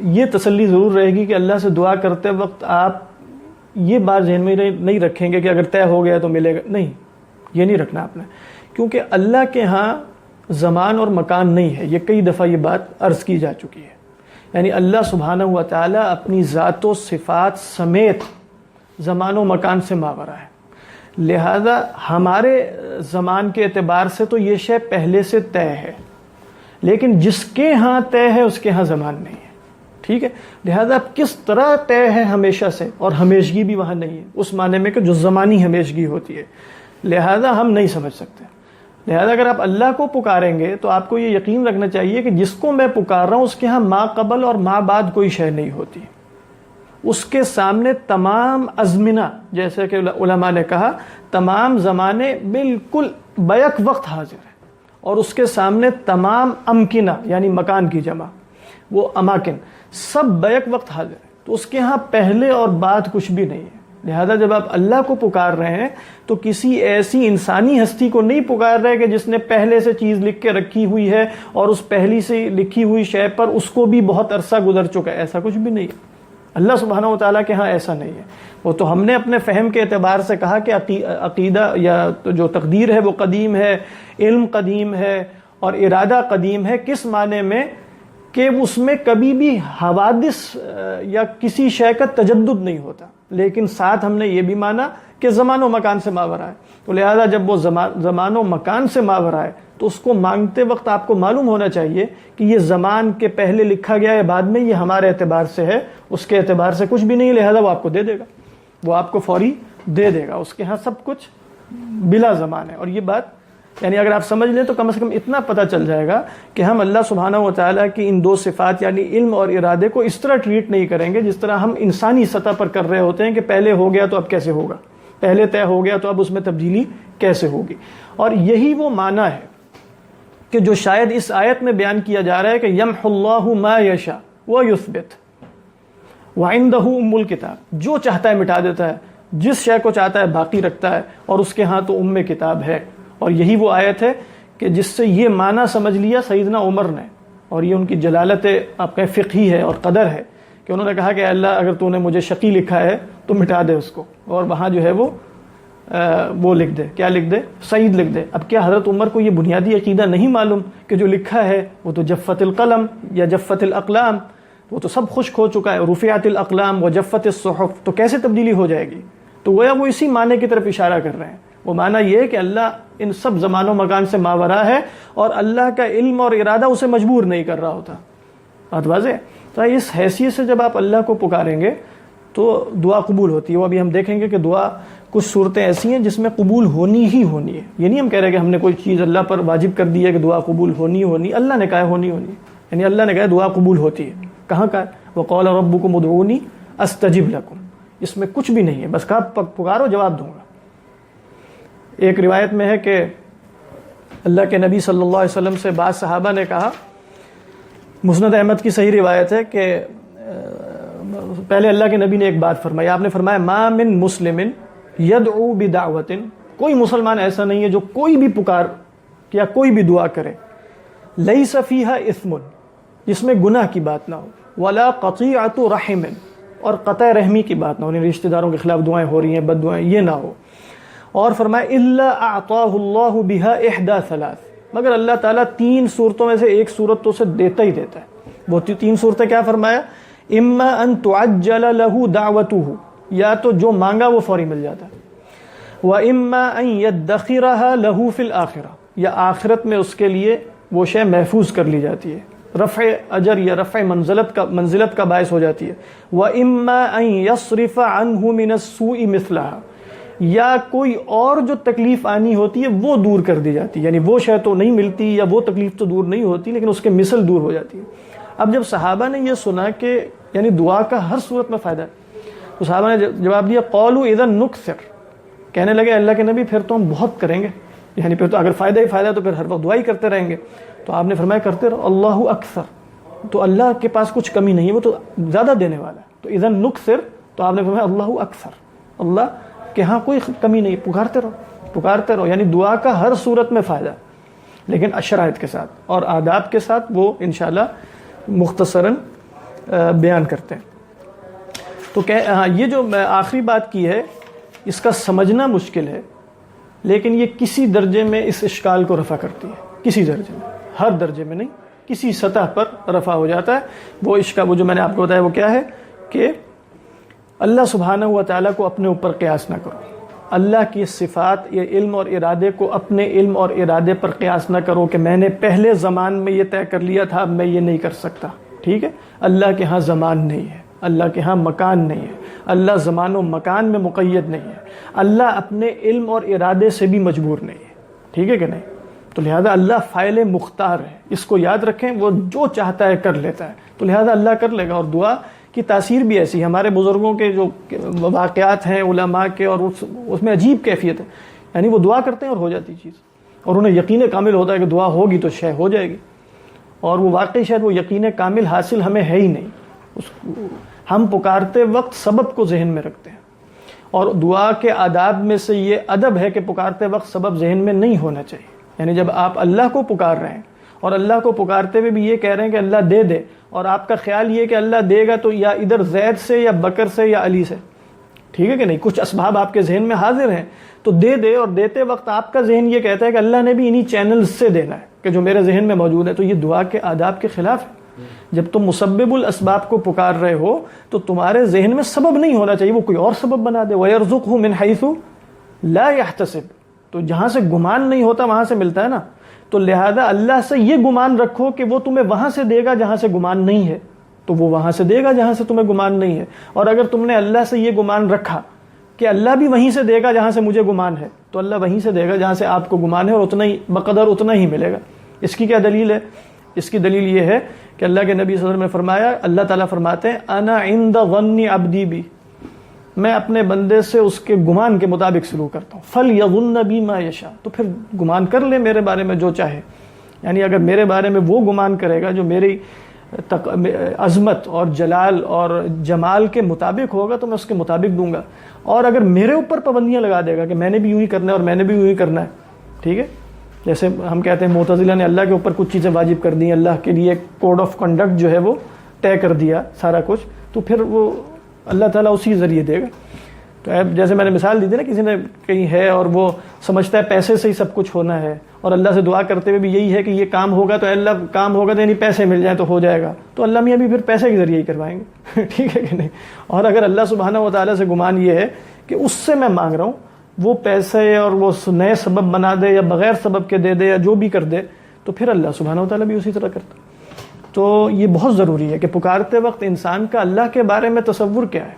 یہ تسلی ضرور رہے گی کہ اللہ سے دعا کرتے وقت آپ یہ بات ذہن میں نہیں رکھیں گے کہ اگر طے ہو گیا تو ملے گا. نہیں، یہ نہیں رکھنا آپ نے، کیونکہ اللہ کے ہاں زمان اور مکان نہیں ہے. یہ کئی دفعہ یہ بات عرض کی جا چکی ہے. یعنی اللہ سبحانہ و تعالیٰ اپنی ذات و صفات سمیت زمان و مکان سے ماورا ہے. لہذا ہمارے زمان کے اعتبار سے تو یہ شے پہلے سے طے ہے، لیکن جس کے ہاں طے ہے اس کے ہاں زمان نہیں ہے، ٹھیک ہے؟ لہذا اب کس طرح طے ہے ہمیشہ سے، اور ہمیشگی بھی وہاں نہیں ہے اس معنی میں کہ جو زمانی ہمیشگی ہوتی ہے، لہذا ہم نہیں سمجھ سکتے۔ لہذا اگر آپ اللہ کو پکاریں گے تو آپ کو یہ یقین رکھنا چاہیے کہ جس کو میں پکار رہا ہوں اس کے ہاں ما قبل اور ما بعد کوئی شے نہیں ہوتی، اس کے سامنے تمام ازمنہ، جیسے کہ علماء نے کہا تمام زمانے بالکل بیک وقت حاضر ہیں، اور اس کے سامنے تمام امکنہ یعنی مکان کی جمع وہ اماکن سب بیک وقت حاضر ہیں، تو اس کے ہاں پہلے اور بعد کچھ بھی نہیں ہے۔ لہذا جب آپ اللہ کو پکار رہے ہیں تو کسی ایسی انسانی ہستی کو نہیں پکار رہے کہ جس نے پہلے سے چیز لکھ کے رکھی ہوئی ہے اور اس پہلی سے لکھی ہوئی شے پر اس کو بھی بہت عرصہ گزر چکا ہے، ایسا کچھ بھی نہیں ہے۔ اللہ سبحانہ و تعالیٰ کے ہاں ایسا نہیں ہے۔ وہ تو ہم نے اپنے فہم کے اعتبار سے کہا کہ عقیدہ یا جو تقدیر ہے وہ قدیم ہے، علم قدیم ہے اور ارادہ قدیم ہے، کس معنی میں کہ اس میں کبھی بھی حوادث یا کسی شے کا تجدد نہیں ہوتا، لیکن ساتھ ہم نے یہ بھی مانا کہ زمان و مکان سے ماورا ہے۔ تو لہذا جب وہ زمان و مکان سے ماورا ہے تو اس کو مانگتے وقت آپ کو معلوم ہونا چاہیے کہ یہ زمان کے پہلے لکھا گیا ہے بعد میں، یہ ہمارے اعتبار سے ہے، اس کے اعتبار سے کچھ بھی نہیں، لہذا وہ آپ کو دے دے گا، وہ آپ کو فوری دے دے گا، اس کے ہاں سب کچھ بلا زمان ہے۔ اور یہ بات یعنی اگر آپ سمجھ لیں تو کم از کم اتنا پتہ چل جائے گا کہ ہم اللہ سبحانہ و تعالیٰ کی ان دو صفات یعنی علم اور ارادے کو اس طرح ٹریٹ نہیں کریں گے جس طرح ہم انسانی سطح پر کر رہے ہوتے ہیں کہ پہلے ہو گیا تو اب کیسے ہوگا، پہلے طے ہو گیا تو اب اس میں تبدیلی کیسے ہوگی۔ اور یہی وہ معنی ہے کہ جو شاید اس آیت میں بیان کیا جا رہا ہے کہ یمحو اللہ ما یشاء ویثبت وعندہ ام الکتاب، جو چاہتا ہے مٹا دیتا ہے، جس شے کو چاہتا ہے باقی رکھتا ہے، اور اس کے ہاں تو ام کتاب ہے۔ اور یہی وہ آیت ہے کہ جس سے یہ معنی سمجھ لیا سیدنا عمر نے، اور یہ ان کی جلالت آپ کا فقہی ہے اور قدر ہے کہ انہوں نے کہا کہ اللہ اگر تو نے مجھے شقی لکھا ہے تو مٹا دے اس کو، اور وہاں جو ہے وہ لکھ دے، کیا لکھ دے؟ سعید لکھ دے۔ اب کیا حضرت عمر کو یہ بنیادی عقیدہ نہیں معلوم کہ جو لکھا ہے وہ تو جفت القلم یا جفت الاقلام، وہ تو سب خشک ہو چکا ہے، رفعت الاقلام و جفت الصحف، تو کیسے تبدیلی ہو جائے گی؟ تو گویا وہ اسی معنی کی طرف اشارہ کر رہے ہیں۔ وہ معنی یہ ہے کہ اللہ ان سب زمان و مکان سے ماورا ہے اور اللہ کا علم اور ارادہ اسے مجبور نہیں کر رہا ہوتا۔ بات واضح؟ تو اس حیثیت سے جب آپ اللہ کو پکاریں گے تو دعا قبول ہوتی ہے۔ وہ ابھی ہم دیکھیں گے کہ دعا کچھ صورتیں ایسی ہیں جس میں قبول ہونی ہی ہونی ہے۔ یہ نہیں ہم کہہ رہے کہ ہم نے کوئی چیز اللہ پر واجب کر دی ہے کہ دعا قبول ہونی ہونی، اللہ نے کہا ہونی ہونی، یعنی اللہ نے کہا دعا قبول ہوتی ہے۔ کہاں کا ہے؟ وقال ربکم ادعونی استجب لکم، اس میں کچھ بھی نہیں ہے، بس کہا پکارو جواب دوں گا۔ ایک روایت میں ہے کہ اللہ کے نبی صلی اللہ علیہ وسلم سے بعض صحابہ نے کہا، مسند احمد کی صحیح روایت ہے کہ پہلے اللہ کے نبی نے ایک بات فرمائی، آپ نے فرمایا ما من مسلم یدعو بدعوت، کوئی مسلمان ایسا نہیں ہے جو کوئی بھی پکار یا کوئی بھی دعا کرے، لیس فیہا اثم، جس میں گناہ کی بات نہ ہو، ولا قطیعۃ رحم، اور قطع رحمی کی بات نہ ہو، رشتہ داروں کے خلاف دعائیں ہو رہی ہیں، بد دعائیں، یہ نہ ہو۔ اور فرمایا الا اعطاہ اللہ بہا احدى ثلاث، مگر اللہ تعالیٰ تین صورتوں میں سے ایک صورت تو اسے دیتا ہی دیتا ہے۔ وہ تین صورتیں کیا فرمایا؟ اما ان تعجل له دعوته، یا تو جو مانگا وہ فوری مل جاتا ہے، واما ان يدخرها له في الاخرہ، یا آخرت میں اس کے لیے وہ شے محفوظ کر لی جاتی ہے، رفع اجر یا رفع منزلت کا باعث ہو جاتی ہے، واما ان يصرف عنه من السوء مثلها، یا کوئی اور جو تکلیف آنی ہوتی ہے وہ دور کر دی جاتی ہے، یعنی وہ شے تو نہیں ملتی یا وہ تکلیف تو دور نہیں ہوتی لیکن اس کے مثل دور ہو جاتی ہے۔ اب جب صحابہ نے یہ سنا کہ یعنی دعا کا ہر صورت میں فائدہ ہے، تو صحابہ نے جواب دیا قالوا اذا نکثر، کہنے لگے اللہ کے نبی پھر تو ہم بہت کریں گے، یعنی پھر تو اگر فائدہ ہی فائدہ تو پھر ہر وقت دعا ہی کرتے رہیں گے۔ تو آپ نے فرمایا کرتے رہو، اللہ اکثر، تو اللہ کے پاس کچھ کمی نہیں ہے، وہ تو زیادہ دینے والا ہے۔ تو اذا نکثر، تو آپ نے فرمایا اللہ اکثر، اللہ کہ ہاں کوئی کمی نہیں، پکارتے رہو، یعنی دعا کا ہر صورت میں فائدہ، لیکن شرائط کے ساتھ اور آداب کے ساتھ، وہ انشاءاللہ مختصراً بیان کرتے ہیں۔ تو ہاں یہ جو میں آخری بات کی ہے اس کا سمجھنا مشکل ہے، لیکن یہ کسی درجے میں اس اشکال کو رفع کرتی ہے، کسی درجے میں، ہر درجے میں نہیں، کسی سطح پر رفع ہو جاتا ہے۔ وہ اشکال، وہ جو میں نے آپ کو بتایا وہ کیا ہے کہ اللہ سبحانہ و تعالیٰ کو اپنے اوپر قیاس نہ کرو، اللہ کی صفات یا علم اور ارادے کو اپنے علم اور ارادے پر قیاس نہ کرو کہ میں نے پہلے زمان میں یہ طے کر لیا تھا، اب میں یہ نہیں کر سکتا. ٹھیک ہے، اللہ کے ہاں زمان نہیں ہے، اللہ کے ہاں مکان نہیں ہے، اللہ زمان و مکان میں مقید نہیں ہے، اللہ اپنے علم اور ارادے سے بھی مجبور نہیں ہے. ٹھیک ہے کہ نہیں؟ تو لہذا اللہ فاعل مختار ہے، اس کو یاد رکھیں، وہ جو چاہتا ہے کر لیتا ہے، تو لہذا اللہ کر لے گا. اور دعا کی تاثیر بھی ایسی ہے. ہمارے بزرگوں کے جو واقعات ہیں علماء کے، اور اس میں عجیب کیفیت ہے، یعنی وہ دعا کرتے ہیں اور ہو جاتی چیز، اور انہیں یقین کامل ہوتا ہے کہ دعا ہوگی تو شے ہو جائے گی. اور وہ واقعی شاید وہ یقین کامل حاصل ہمیں ہے ہی نہیں. ہم پکارتے وقت سبب کو ذہن میں رکھتے ہیں، اور دعا کے آداب میں سے یہ ادب ہے کہ پکارتے وقت سبب ذہن میں نہیں ہونا چاہیے. یعنی جب آپ اللہ کو پکار رہے ہیں اور اللہ کو پکارتے ہوئے بھی یہ کہہ رہے ہیں کہ اللہ دے دے، اور آپ کا خیال یہ کہ اللہ دے گا تو یا ادھر زید سے یا بکر سے یا علی سے. ٹھیک ہے کہ نہیں؟ کچھ اسباب آپ کے ذہن میں حاضر ہیں تو دے دے، اور دیتے وقت آپ کا ذہن یہ کہتا ہے کہ اللہ نے بھی انہی چینلز سے دینا ہے کہ جو میرے ذہن میں موجود ہے. تو یہ دعا کے آداب کے خلاف ہے. جب تم مسبب الاسباب کو پکار رہے ہو تو تمہارے ذہن میں سبب نہیں ہونا چاہیے، وہ کوئی اور سبب بنا دے. وَيَرْزُقْهُ مِنْ حَيْثُ لَا يَحْتَسِبُ، تو جہاں سے گمان نہیں ہوتا وہاں سے ملتا ہے نا. تو لہذا اللہ سے یہ گمان رکھو کہ وہ تمہیں وہاں سے دے گا جہاں سے گمان نہیں ہے، تو وہ وہاں سے دے گا جہاں سے تمہیں گمان نہیں ہے. اور اگر تم نے اللہ سے یہ گمان رکھا کہ اللہ بھی وہیں سے دے گا جہاں سے مجھے گمان ہے، تو اللہ وہیں سے دے گا جہاں سے آپ کو گمان ہے، اور اتنا ہی بقدر اتنا ہی ملے گا. اس کی کیا دلیل ہے؟ اس کی دلیل یہ ہے کہ اللہ کے نبی صلی اللہ علیہ وسلم نے فرمایا، اللہ تعالیٰ فرماتے ہیں انا عند ظن عبدی بی، میں اپنے بندے سے اس کے گمان کے مطابق سلوک کرتا ہوں. فَلْيَظُنَّ بِي مَا يَشَاءُ، تو پھر گمان کر لے میرے بارے میں جو چاہے. یعنی اگر میرے بارے میں وہ گمان کرے گا جو میری عظمت اور جلال اور جمال کے مطابق ہوگا تو میں اس کے مطابق دوں گا. اور اگر میرے اوپر پابندیاں لگا دے گا کہ میں نے بھی یوں ہی کرنا ہے اور میں نے بھی یوں ہی کرنا ہے، ٹھیک ہے، جیسے ہم کہتے ہیں معتزلہ نے اللہ کے اوپر کچھ چیزیں واجب کر دی، اللہ کے لیے کوڈ آف کنڈکٹ جو ہے وہ طے کر دیا سارا کچھ، تو پھر وہ اللہ تعالیٰ اسی ذریعے دے گا. تو جیسے میں نے مثال دی تھی نا، کسی نے کہیں ہے اور وہ سمجھتا ہے پیسے سے ہی سب کچھ ہونا ہے، اور اللہ سے دعا کرتے ہوئے بھی یہی ہے کہ یہ کام ہوگا تو اللہ کام ہوگا تو یعنی پیسے مل جائیں تو ہو جائے گا، تو اللہ میاں بھی پھر پیسے کے ذریعے ہی کروائیں گے. ٹھیک ہے کہ نہیں؟ اور اگر اللہ سبحانہ و تعالیٰ سے گمان یہ ہے کہ اس سے میں مانگ رہا ہوں، وہ پیسے اور وہ نئے سبب بنا دے یا بغیر سبب کے دے دے یا جو بھی کر دے، تو پھر اللہ سبحانہ و تعالیٰ بھی اسی طرح کرتا. تو یہ بہت ضروری ہے کہ پکارتے وقت انسان کا اللہ کے بارے میں تصور کیا ہے،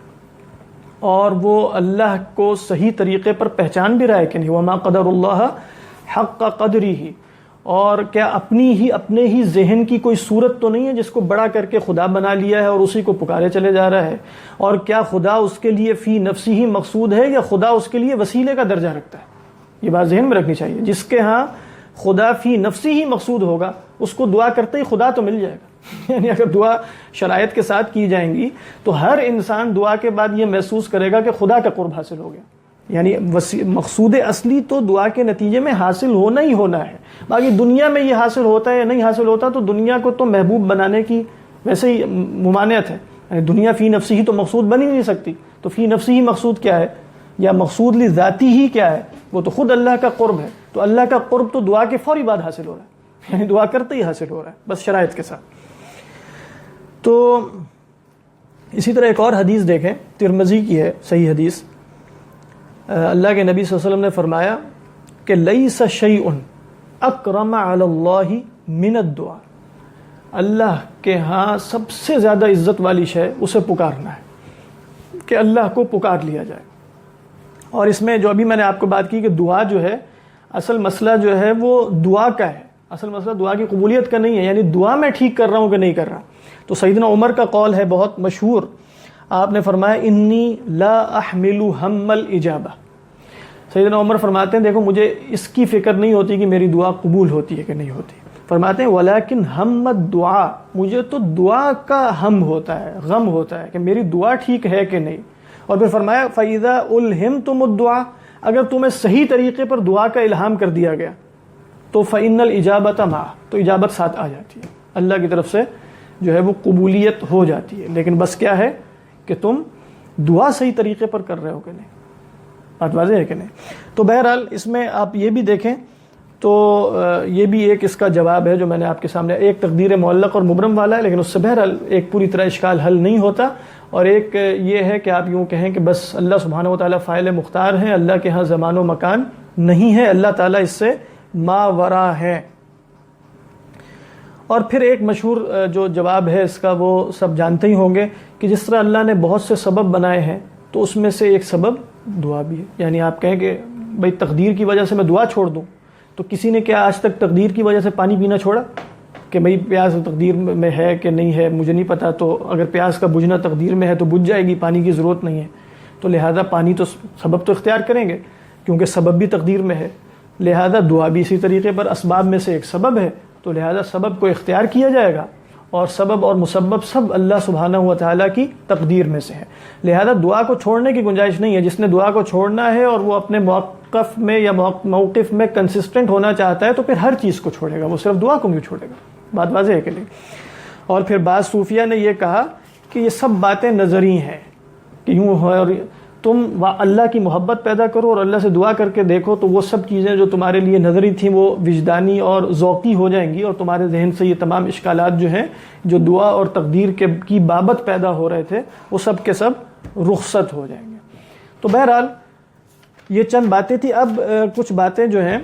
اور وہ اللہ کو صحیح طریقے پر پہچان بھی رہا ہے کہ نہیں. وما قدر اللہ حق قدرہ، اور کیا اپنے ہی ذہن کی کوئی صورت تو نہیں ہے جس کو بڑا کر کے خدا بنا لیا ہے اور اسی کو پکارے چلے جا رہا ہے. اور کیا خدا اس کے لیے فی نفسی ہی مقصود ہے یا خدا اس کے لیے وسیلے کا درجہ رکھتا ہے؟ یہ بات ذہن میں رکھنی چاہیے. جس کے ہاں خدا فی نفسی ہی مقصود ہوگا اس کو دعا کرتے ہی خدا تو مل جائے گا. یعنی اگر دعا شرائط کے ساتھ کی جائیں گی تو ہر انسان دعا کے بعد یہ محسوس کرے گا کہ خدا کا قرب حاصل ہو گیا. یعنی مقصود اصلی تو دعا کے نتیجے میں حاصل ہونا ہی ہونا ہے. باقی دنیا میں یہ حاصل ہوتا ہے یا نہیں حاصل ہوتا تو دنیا کو تو محبوب بنانے کی ویسے ہی ممانعت ہے. یعنی دنیا فی نفسی ہی تو مقصود بن ہی نہیں سکتی. تو فی نفسی ہی مقصود کیا ہے، یا مقصود لذاتی ہی کیا ہے؟ وہ تو خود اللہ کا قرب ہے. تو اللہ کا قرب تو دعا کے فوری بعد حاصل ہو رہا ہے، یعنی دعا کرتے ہی حاصل ہو رہا ہے، بس شرائط کے ساتھ. تو اسی طرح ایک اور حدیث دیکھیں، ترمذی کی ہے، صحیح حدیث. اللہ کے نبی صلی اللہ علیہ وسلم نے فرمایا کہ لیس شیء اکرم علی اللہ من الدعاء، اللہ کے ہاں سب سے زیادہ عزت والی شے اسے پکارنا ہے، کہ اللہ کو پکار لیا جائے. اور اس میں جو ابھی میں نے آپ کو بات کی کہ دعا جو ہے، اصل مسئلہ جو ہے وہ دعا کا ہے، اصل مسئلہ دعا کی قبولیت کا نہیں ہے. یعنی دعا میں ٹھیک کر رہا ہوں کہ نہیں کر رہا. تو سیدنا عمر کا قول ہے بہت مشہور، آپ نے فرمایا انی لا احمل ہم الاجابہ. سیدنا عمر فرماتے ہیں دیکھو مجھے اس کی فکر نہیں ہوتی کہ میری دعا قبول ہوتی ہے کہ نہیں ہوتی. فرماتے ہیں ولیکن ہم الدعاء، مجھے تو دعا کا ہم ہوتا ہے، غم ہوتا ہے کہ میری دعا ٹھیک ہے کہ نہیں. اور پھر فرمایا فَإِذَا أُلْهِمْتُمُ الدُّعَاءَ، اگر تمہیں صحیح طریقے پر دعا کا الہام کر دیا گیا تو فَإِنَّ الْإِجَابَةَ مَعَهُ، تو اجابت ساتھ آ جاتی ہے، اللہ کی طرف سے جو ہے وہ قبولیت ہو جاتی ہے. لیکن بس کیا ہے کہ تم دعا صحیح طریقے پر کر رہے ہو کہ نہیں. بات واضح ہے کہ نہیں؟ تو بہرحال اس میں آپ یہ بھی دیکھیں تو یہ بھی ایک اس کا جواب ہے جو میں نے آپ کے سامنے، ایک تقدیر معلق اور مبرم والا ہے، لیکن اس سے بہرحال ایک پوری طرح اشکال حل نہیں ہوتا، اور ایک یہ ہے کہ آپ یوں کہیں کہ بس اللہ سبحانہ و تعالیٰ فاعل مختار ہیں، اللہ کے ہاں زمان و مکان نہیں ہے، اللہ تعالیٰ اس سے ماورا ہے۔ اور پھر ایک مشہور جو جواب ہے اس کا وہ سب جانتے ہی ہوں گے کہ جس طرح اللہ نے بہت سے سبب بنائے ہیں تو اس میں سے ایک سبب دعا بھی ہے۔ یعنی آپ کہیں کہ بھئی تقدیر کی وجہ سے میں دعا چھوڑ دوں، تو کسی نے کیا آج تک تقدیر کی وجہ سے پانی پینا چھوڑا؟ کہ بھئی پیاس تقدیر میں ہے کہ نہیں ہے مجھے نہیں پتا، تو اگر پیاس کا بجھنا تقدیر میں ہے تو بجھ جائے گی، پانی کی ضرورت نہیں ہے، تو لہذا پانی تو سبب تو اختیار کریں گے کیونکہ سبب بھی تقدیر میں ہے، لہذا دعا بھی اسی طریقے پر اسباب میں سے ایک سبب ہے، تو لہذا سبب کو اختیار کیا جائے گا، اور سبب اور مسبب سب اللہ سبحانہ و تعالیٰ کی تقدیر میں سے ہے، لہذا دعا کو چھوڑنے کی گنجائش نہیں ہے۔ جس نے دعا کو چھوڑنا ہے اور وہ اپنے موقف میں یا موقف میں کنسسٹنٹ ہونا چاہتا ہے تو پھر ہر چیز کو چھوڑے گا، وہ صرف دعا کو کیوں چھوڑے گا؟ بات واضح ہے کہ نہیں؟ اور پھر بعض صوفیہ نے یہ کہا کہ یہ سب باتیں نظری ہیں کہ یوں ہے، اور تم اللہ کی محبت پیدا کرو اور اللہ سے دعا کر کے دیکھو تو وہ سب چیزیں جو تمہارے لیے نظری تھیں وہ وجدانی اور ذوقی ہو جائیں گی، اور تمہارے ذہن سے یہ تمام اشکالات جو ہیں جو دعا اور تقدیر کی بابت پیدا ہو رہے تھے وہ سب کے سب رخصت ہو جائیں گے۔ تو بہرحال یہ چند باتیں تھیں۔ اب کچھ باتیں جو ہیں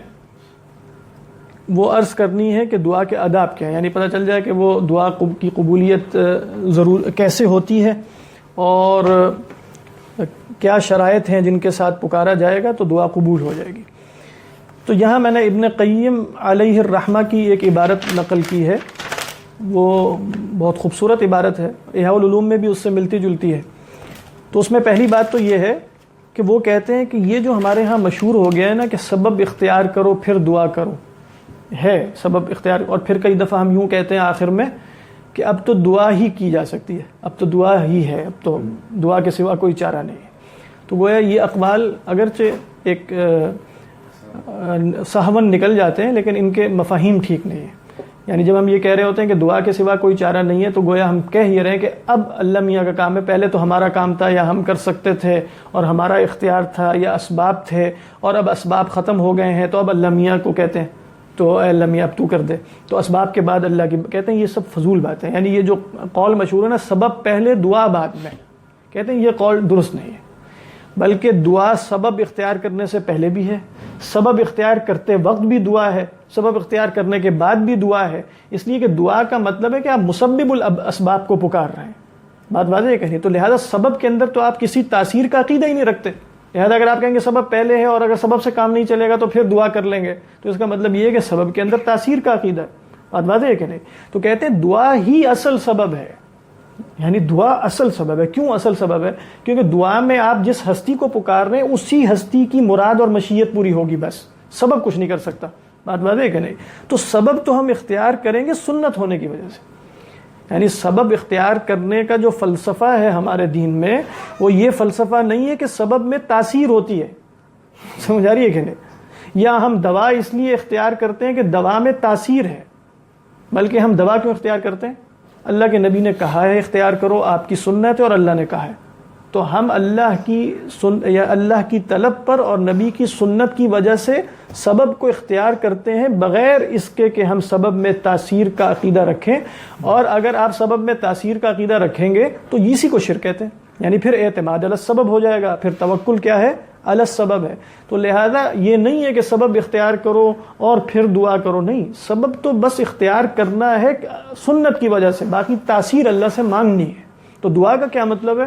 وہ عرض کرنی ہے کہ دعا کے آداب کیا ہیں، یعنی پتہ چل جائے کہ وہ دعا کی قبولیت ضرور کیسے ہوتی ہے اور کیا شرائط ہیں جن کے ساتھ پکارا جائے گا تو دعا قبول ہو جائے گی۔ تو یہاں میں نے ابن قیم علیہ الرحمہ کی ایک عبارت نقل کی ہے، وہ بہت خوبصورت عبارت ہے، احیاء العلوم میں بھی اس سے ملتی جلتی ہے۔ تو اس میں پہلی بات تو یہ ہے کہ وہ کہتے ہیں کہ یہ جو ہمارے ہاں مشہور ہو گیا ہے نا کہ سبب اختیار کرو پھر دعا کرو، ہے سبب اختیار، اور پھر کئی دفعہ ہم یوں کہتے ہیں آخر میں کہ اب تو دعا ہی کی جا سکتی ہے، اب تو دعا ہی ہے، اب تو دعا کے سوا کوئی چارہ نہیں ہے۔ تو گویا یہ اقوال اگرچہ ایک سہون نکل جاتے ہیں لیکن ان کے مفاہیم ٹھیک نہیں ہیں۔ یعنی جب ہم یہ کہہ رہے ہوتے ہیں کہ دعا کے سوا کوئی چارہ نہیں ہے تو گویا ہم کہہ یہ رہے ہیں کہ اب اللہ میاں کا کام ہے، پہلے تو ہمارا کام تھا یا ہم کر سکتے تھے اور ہمارا اختیار تھا یا اسباب تھے، اور اب اسباب ختم ہو گئے ہیں تو اب اللہ میاں کو کہتے ہیں تو اے اللہ میاں اب تو کر دے، تو اسباب کے بعد اللہ کی کہتے ہیں یہ سب فضول باتیں۔ یعنی یہ جو قول مشہور ہے نا سبب پہلے دعا بعد میں، کہتے ہیں یہ قول درست نہیں ہے، بلکہ دعا سبب اختیار کرنے سے پہلے بھی ہے، سبب اختیار کرتے وقت بھی دعا ہے، سبب اختیار کرنے کے بعد بھی دعا ہے، اس لیے کہ دعا کا مطلب ہے کہ آپ مسبب الاسباب کو پکار رہے ہیں۔ بات واضح ہے کہ نہیں؟ تو لہذا سبب کے اندر تو آپ کسی تاثیر کا عقیدہ ہی نہیں رکھتے، لہذا اگر آپ کہیں گے سبب پہلے ہے اور اگر سبب سے کام نہیں چلے گا تو پھر دعا کر لیں گے تو اس کا مطلب یہ ہے کہ سبب کے اندر تاثیر کا عقیدہ ہے۔ بات واضح ہے کہ نہیں؟ تو کہتے ہیں دعا ہی اصل سبب ہے، یعنی دعا اصل سبب ہے۔ کیوں اصل سبب ہے؟ کیونکہ دعا میں آپ جس ہستی کو پکار رہے ہیں اسی ہستی کی مراد اور مشیت پوری ہوگی، بس سبب کچھ نہیں کر سکتا۔ بات واضح ہے کہ نہیں؟ تو سبب تو ہم اختیار کریں گے سنت ہونے کی وجہ سے، یعنی سبب اختیار کرنے کا جو فلسفہ ہے ہمارے دین میں وہ یہ فلسفہ نہیں ہے کہ سبب میں تاثیر ہوتی ہے، سمجھ آ رہی ہے کہ نہیں؟ یا ہم دوا اس لیے اختیار کرتے ہیں کہ دوا میں تاثیر ہے، بلکہ ہم دوا کیوں اختیار کرتے ہیں؟ اللہ کے نبی نے کہا ہے اختیار کرو، آپ کی سنت ہے اور اللہ نے کہا ہے، تو ہم اللہ کی طلب پر اور نبی کی سنت کی وجہ سے سبب کو اختیار کرتے ہیں بغیر اس کے کہ ہم سبب میں تاثیر کا عقیدہ رکھیں، اور اگر آپ سبب میں تاثیر کا عقیدہ رکھیں گے تو اسی کو شرک کہتے ہیں، یعنی پھر اعتماد علی السبب ہو جائے گا، پھر توکل کیا ہے؟ علی السبب ہے۔ تو لہذا یہ نہیں ہے کہ سبب اختیار کرو اور پھر دعا کرو، نہیں، سبب تو بس اختیار کرنا ہے سنت کی وجہ سے، باقی تاثیر اللہ سے مانگنی ہے۔ تو دعا کا کیا مطلب ہے؟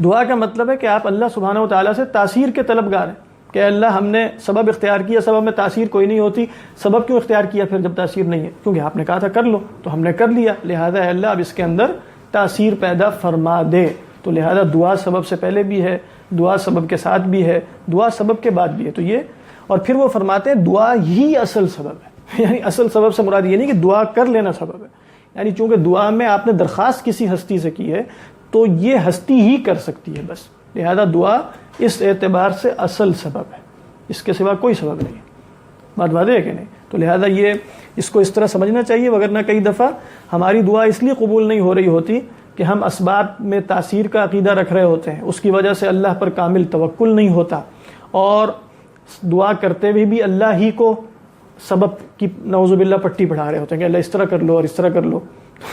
دعا کا مطلب ہے کہ آپ اللہ سبحانہ و تعالیٰ سے تاثیر کے طلبگار ہیں کہ اللہ ہم نے سبب اختیار کیا، سبب میں تاثیر کوئی نہیں ہوتی، سبب کیوں اختیار کیا پھر جب تاثیر نہیں ہے؟ کیونکہ آپ نے کہا تھا کر لو تو ہم نے کر لیا، لہذا اللہ اب اس کے اندر تاثیر پیدا فرما دے۔ تو لہذا دعا سبب سے پہلے بھی ہے، دعا سبب کے ساتھ بھی ہے، دعا سبب کے بعد بھی ہے۔ تو یہ، اور پھر وہ فرماتے ہیں دعا ہی اصل سبب ہے، یعنی اصل سبب سے مراد یہ نہیں کہ دعا کر لینا سبب ہے، یعنی چونکہ دعا میں آپ نے درخواست کسی ہستی سے کی ہے تو یہ ہستی ہی کر سکتی ہے بس، لہذا دعا اس اعتبار سے اصل سبب ہے، اس کے سوا کوئی سبب نہیں ہے۔ بات واضح ہے کہ نہیں؟ تو لہذا یہ اس کو اس طرح سمجھنا چاہیے، وگرنہ کئی دفعہ ہماری دعا اس لیے قبول نہیں ہو رہی ہوتی کہ ہم اسباب میں تاثیر کا عقیدہ رکھ رہے ہوتے ہیں، اس کی وجہ سے اللہ پر کامل توکل نہیں ہوتا، اور دعا کرتے ہوئے بھی اللہ ہی کو سبب کی نعوذ باللہ پٹی پڑھا رہے ہوتے ہیں کہ اللہ اس طرح کر لو اور اس طرح کر لو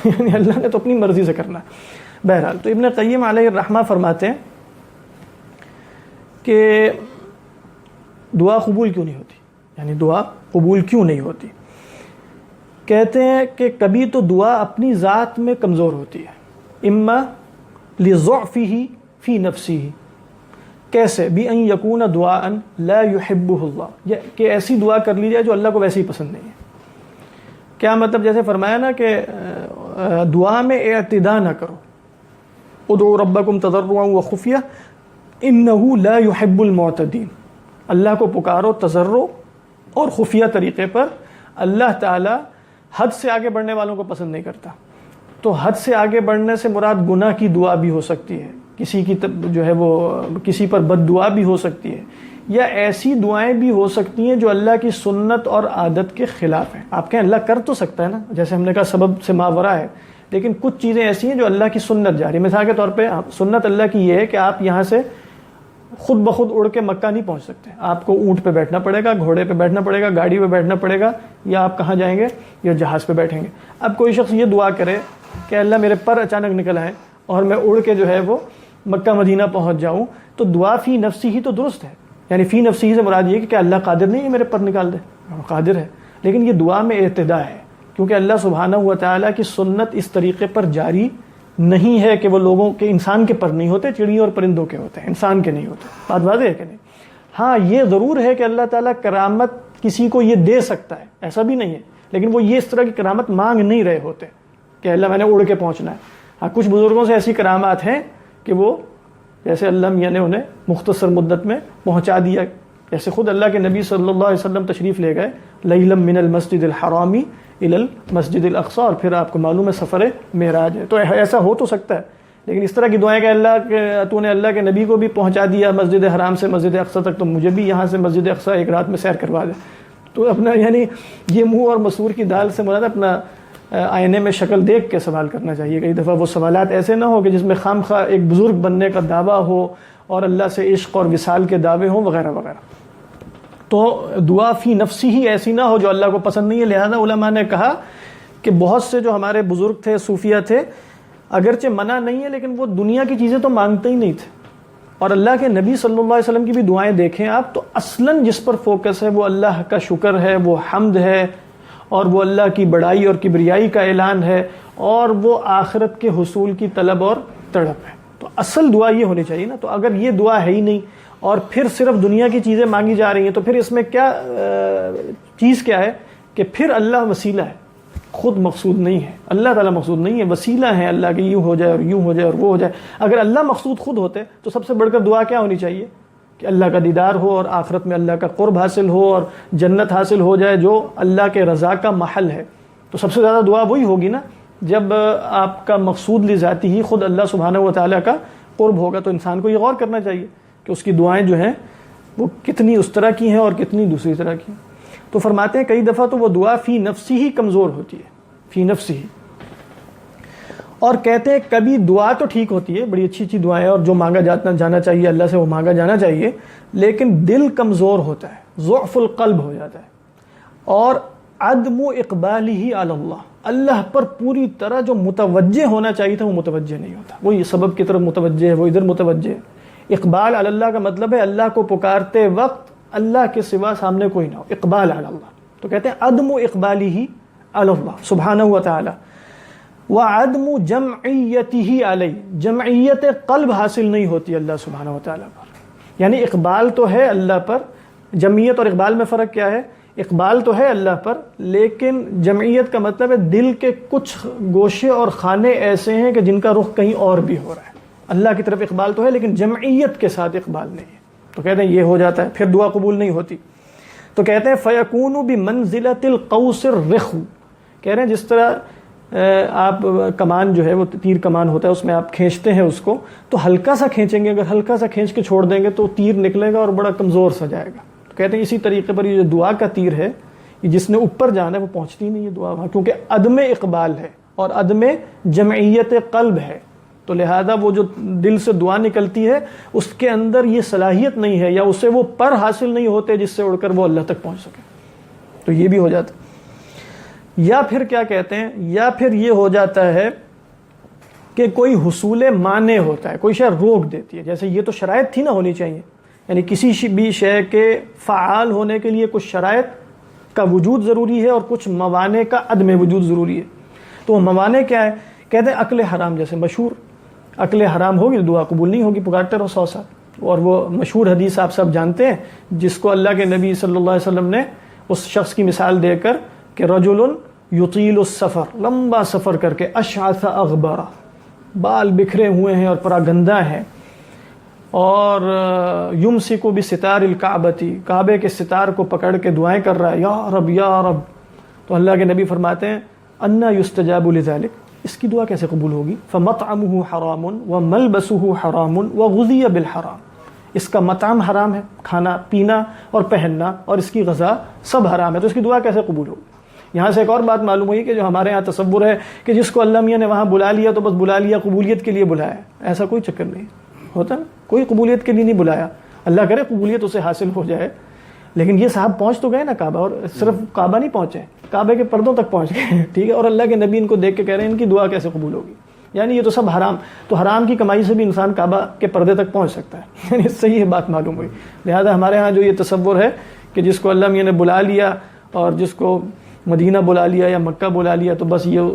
یعنی اللہ نے تو اپنی مرضی سے کرنا ہے۔ بہرحال تو ابن قیم علیہ الرحمہ فرماتے ہیں کہ دعا قبول کیوں نہیں ہوتی، یعنی دعا قبول کیوں نہیں ہوتی؟ کہتے ہیں کہ کبھی تو دعا اپنی ذات میں کمزور ہوتی ہے، اما لضعفہ فی نفسہ، کیسے؟ بِأَن یکون دعاء لا يحبہ اللہ، کہ ایسی دعا کر لی جائے جو اللہ کو ویسے ہی پسند نہیں ہے۔ کیا مطلب؟ جیسے فرمایا نا کہ دعا میں اعتدا نہ کرو، ادعوا ربکم تضرعا وخفیہ انہ لا يحب المعتدین، اللہ کو پکارو تضرع اور خفیہ طریقے پر، اللہ تعالی حد سے آگے بڑھنے والوں کو پسند نہیں کرتا۔ تو حد سے آگے بڑھنے سے مراد گناہ کی دعا بھی ہو سکتی ہے، کسی کی جو ہے وہ کسی پر بد دعا بھی ہو سکتی ہے، یا ایسی دعائیں بھی ہو سکتی ہیں جو اللہ کی سنت اور عادت کے خلاف ہیں۔ آپ کہیں اللہ کر تو سکتا ہے نا، جیسے ہم نے کہا سبب سے ماورا ہے، لیکن کچھ چیزیں ایسی ہیں جو اللہ کی سنت جاری ہے۔ مثال کے طور پہ سنت اللہ کی یہ ہے کہ آپ یہاں سے خود بخود اڑ کے مکہ نہیں پہنچ سکتے، آپ کو اونٹ پہ بیٹھنا پڑے گا، گھوڑے پہ بیٹھنا پڑے گا، گاڑی پہ بیٹھنا پڑے گا، یا آپ کہاں جائیں گے؟ یا جہاز پہ بیٹھیں گے۔ اب کوئی شخص یہ دعا کرے کہ اللہ میرے پر اچانک نکل آئے اور میں اڑ کے جو ہے وہ مکہ مدینہ پہنچ جاؤں، تو دعا فی نفسی ہی تو درست ہے، یعنی فی نفسی ہی سے مراد یہ کہ کیا اللہ قادر نہیں ہے میرے پر نکال دے؟ قادر ہے، لیکن یہ دعا میں اعتدا ہے، کیونکہ اللہ سبحانہ و تعالیٰ کی سنت اس طریقے پر جاری نہیں ہے کہ وہ لوگوں کے، انسان کے پر نہیں ہوتے، چڑیوں اور پرندوں کے ہوتے ہیں، انسان کے نہیں ہوتے۔ بات واضح ہے کہ نہیں؟ ہاں یہ ضرور ہے کہ اللہ تعالیٰ کرامت کسی کو یہ دے سکتا ہے، ایسا بھی نہیں ہے، لیکن وہ یہ اس طرح کی کرامت مانگ نہیں رہے ہوتے کہ اللہ میں نے اڑ کے پہنچنا ہے۔ ہاں کچھ بزرگوں سے ایسی کرامات ہیں کہ وہ جیسے اللہ میاں نے انہیں مختصر مدت میں پہنچا دیا، جیسے خود اللہ کے نبی صلی اللہ علیہ وسلم تشریف لے گئے لیلا من المسجد الحرام الی المسجد الاقصی، اور پھر آپ کو معلوم ہے سفر معراج ہے۔ تو ایسا ہو تو سکتا ہے، لیکن اس طرح کی دعائیں کہ اللہ تو نے اللہ کے نبی کو بھی پہنچا دیا مسجد حرام سے مسجد اقصی تک، تو مجھے بھی یہاں سے مسجد اقصی ایک رات میں سیر کروا دے۔ تو اپنا یعنی یہ منہ اور مسور کی دال سے مراد اپنا آئینے میں شکل دیکھ کے سوال کرنا چاہیے۔ کئی دفعہ وہ سوالات ایسے نہ ہو کہ جس میں خام خواہ ایک بزرگ بننے کا دعویٰ ہو اور اللہ سے عشق اور وصال کے دعوے ہوں وغیرہ وغیرہ۔ تو دعا فی نفسی ہی ایسی نہ ہو جو اللہ کو پسند نہیں ہے۔ لہذا علماء نے کہا کہ بہت سے جو ہمارے بزرگ تھے، صوفیہ تھے، اگرچہ منع نہیں ہے لیکن وہ دنیا کی چیزیں تو مانگتے ہی نہیں تھے، اور اللہ کے نبی صلی اللہ علیہ وسلم کی بھی دعائیں دیکھیں آپ تو اصلاً جس پر فوکس ہے وہ اللہ کا شکر ہے، وہ حمد ہے، اور وہ اللہ کی بڑائی اور کبریائی کا اعلان ہے، اور وہ آخرت کے حصول کی طلب اور تڑپ ہے۔ تو اصل دعا یہ ہونی چاہیے نا۔ تو اگر یہ دعا ہے ہی نہیں اور پھر صرف دنیا کی چیزیں مانگی جا رہی ہیں تو پھر اس میں کیا چیز کیا ہے کہ پھر اللہ وسیلہ ہے، خود مقصود نہیں ہے، اللہ تعالیٰ مقصود نہیں ہے، وسیلہ ہے اللہ کے، یوں ہو جائے اور یوں ہو جائے اور وہ ہو جائے۔ اگر اللہ مقصود خود ہوتے تو سب سے بڑھ کر دعا کیا ہونی چاہیے کہ اللہ کا دیدار ہو اور آخرت میں اللہ کا قرب حاصل ہو اور جنت حاصل ہو جائے جو اللہ کے رضا کا محل ہے۔ تو سب سے زیادہ دعا وہی ہوگی نا جب آپ کا مقصود لذاتی ہی خود اللہ سبحانہ و تعالیٰ کا قرب ہوگا۔ تو انسان کو یہ غور کرنا چاہیے کہ اس کی دعائیں جو ہیں وہ کتنی اس طرح کی ہیں اور کتنی دوسری طرح کی ہیں۔ تو فرماتے ہیں کئی دفعہ تو وہ دعا فی نفسی ہی کمزور ہوتی ہے، فی نفسی ہی۔ اور کہتے ہیں کبھی دعا تو ٹھیک ہوتی ہے، بڑی اچھی اچھی دعائیں اور جو مانگا جانا چاہیے اللہ سے وہ مانگا جانا چاہیے، لیکن دل کمزور ہوتا ہے، ضعف القلب ہو جاتا ہے، اور عدم اقبالہ علی اللہ، اللہ پر پوری طرح جو متوجہ ہونا چاہیے تھا وہ متوجہ نہیں ہوتا، وہ یہ سبب کی طرف متوجہ ہے، وہ ادھر متوجہ ہے۔ اقبال علی اللہ کا مطلب ہے اللہ کو پکارتے وقت اللہ کے سوا سامنے کوئی نہ ہو، اقبال علی اللہ۔ تو کہتے ہیں عدم اقبالہ علی اللہ سبحانہ و تعالی، وعدم جمعیتہ علی، جمعیت قلب حاصل نہیں ہوتی اللہ سبحانہ و تعالیٰ پر۔ یعنی اقبال تو ہے اللہ پر، جمعیت اور اقبال میں فرق کیا ہے؟ اقبال تو ہے اللہ پر، لیکن جمعیت کا مطلب ہے دل کے کچھ گوشے اور خانے ایسے ہیں کہ جن کا رخ کہیں اور بھی ہو رہا ہے۔ اللہ کی طرف اقبال تو ہے لیکن جمعیت کے ساتھ اقبال نہیں ہے۔ تو کہتے ہیں یہ ہو جاتا ہے، پھر دعا قبول نہیں ہوتی۔ تو کہتے ہیں فَيَكُونُ بِمَنزِلَةِ الْقَوْسِ الرِّخُ، کہہ رہے ہیں جس طرح آپ کمان جو ہے وہ تیر کمان ہوتا ہے، اس میں آپ کھینچتے ہیں اس کو، تو ہلکا سا کھینچیں گے، اگر ہلکا سا کھینچ کے چھوڑ دیں گے تو تیر نکلے گا اور بڑا کمزور سا جائے گا۔ تو کہتے ہیں اسی طریقے پر یہ جو دعا کا تیر ہے، یہ جس نے اوپر جانا ہے وہ پہنچتی نہیں ہے دعا وہاں، کیونکہ عدم اقبال ہے اور عدم جمعیت قلب ہے۔ تو لہذا وہ جو دل سے دعا نکلتی ہے اس کے اندر یہ صلاحیت نہیں ہے، یا اسے وہ پر حاصل نہیں ہوتے جس سے اڑ کر وہ اللہ تک پہنچ سکے۔ تو یہ بھی ہو جاتا ہے. یا پھر کیا کہتے ہیں, یا پھر یہ ہو جاتا ہے کہ کوئی حصول مانع ہوتا ہے, کوئی شے روک دیتی ہے. جیسے یہ تو شرائط تھی نا ہونی چاہیے, یعنی کسی بھی شے کے فعال ہونے کے لیے کچھ شرائط کا وجود ضروری ہے اور کچھ موانع کا عدم وجود ضروری ہے. تو وہ موانع کیا ہے؟ کہتے ہیں عقل حرام. جیسے مشہور عقل حرام ہوگی دعا قبول نہیں ہوگی, پکارتے رہو 100 سال. اور وہ مشہور حدیث آپ سب جانتے ہیں جس کو اللہ کے نبی صلی اللہ علیہ وسلم نے اس شخص کی مثال دے کر کہ رجل یطیل السفر, لمبا سفر کر کے اشعث اغبر, بال بکھرے ہوئے ہیں اور پراگندہ ہیں, اور یمسک بستار الکعبتی, کعبے کے ستار کو پکڑ کے دعائیں کر رہا ہے, یا رب یا رب. تو اللہ کے نبی فرماتے ہیں انا یستجاب لذلک, اس کی دعا کیسے قبول ہوگی؟ فمطعمہ حرام وملبسہ حرام وغذی بالحرام, اس کا مطعم حرام ہے, کھانا پینا اور پہننا, اور اس کی غذا سب حرام ہے, تو اس کی دعا کیسے قبول ہوگی؟ یہاں سے ایک اور بات معلوم ہوئی کہ جو ہمارے ہاں تصور ہے کہ جس کو اللہ میاں نے وہاں بلا لیا تو بس بلا لیا, قبولیت کے لیے بلایا. ایسا کوئی چکر نہیں ہوتا نا, کوئی قبولیت کے لیے نہیں بلایا. اللہ کرے قبولیت اسے حاصل ہو جائے. لیکن یہ صاحب پہنچ تو گئے نا کعبہ, اور صرف کعبہ نہیں پہنچے, کعبے کے پردوں تک پہنچ گئے, ٹھیک ہے, اور اللہ کے نبی ان کو دیکھ کے کہہ رہے ہیں ان کی دعا کیسے قبول ہوگی؟ یعنی یہ تو سب حرام. تو حرام کی کمائی سے بھی انسان کعبہ کے پردے تک پہنچ سکتا ہے, یعنی اس سے یہ بات معلوم ہوئی. لہذا ہمارے ہاں جو یہ تصور ہے کہ جس کو اللہ میاں نے بلا لیا اور جس کو مدینہ بلا لیا یا مکہ بلا لیا تو بس یہ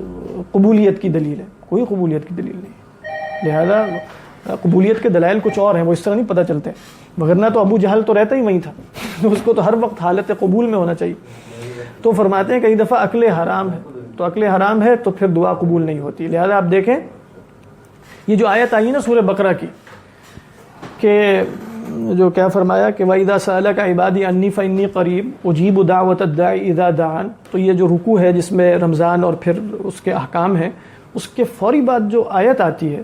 قبولیت کی دلیل ہے, کوئی قبولیت کی دلیل نہیں. لہذا قبولیت کے دلائل کچھ اور ہیں, وہ اس طرح نہیں پتہ چلتے. وغیرہ تو ابو جہل تو رہتا ہی وہیں تھا, اس کو تو ہر وقت حالت قبول میں ہونا چاہیے. تو فرماتے ہیں کئی دفعہ عقل حرام ہے, تو عقل حرام ہے تو پھر دعا قبول نہیں ہوتی. لہذا آپ دیکھیں یہ جو آیت آئی نا سورہ بقرہ کی, کہ جو کیا فرمایا کہ وَإِذَا سَأَلَكَ عِبَادِي عَنِّي فَإِنِّي قَرِيبٌ أُجِيبُ دَعْوَةَ الدَّاعِ إِذَا دَعَانِ. تو یہ جو رکوع ہے جس میں رمضان اور پھر اس کے احکام ہیں, اس کے فوری بعد جو آیت آتی ہے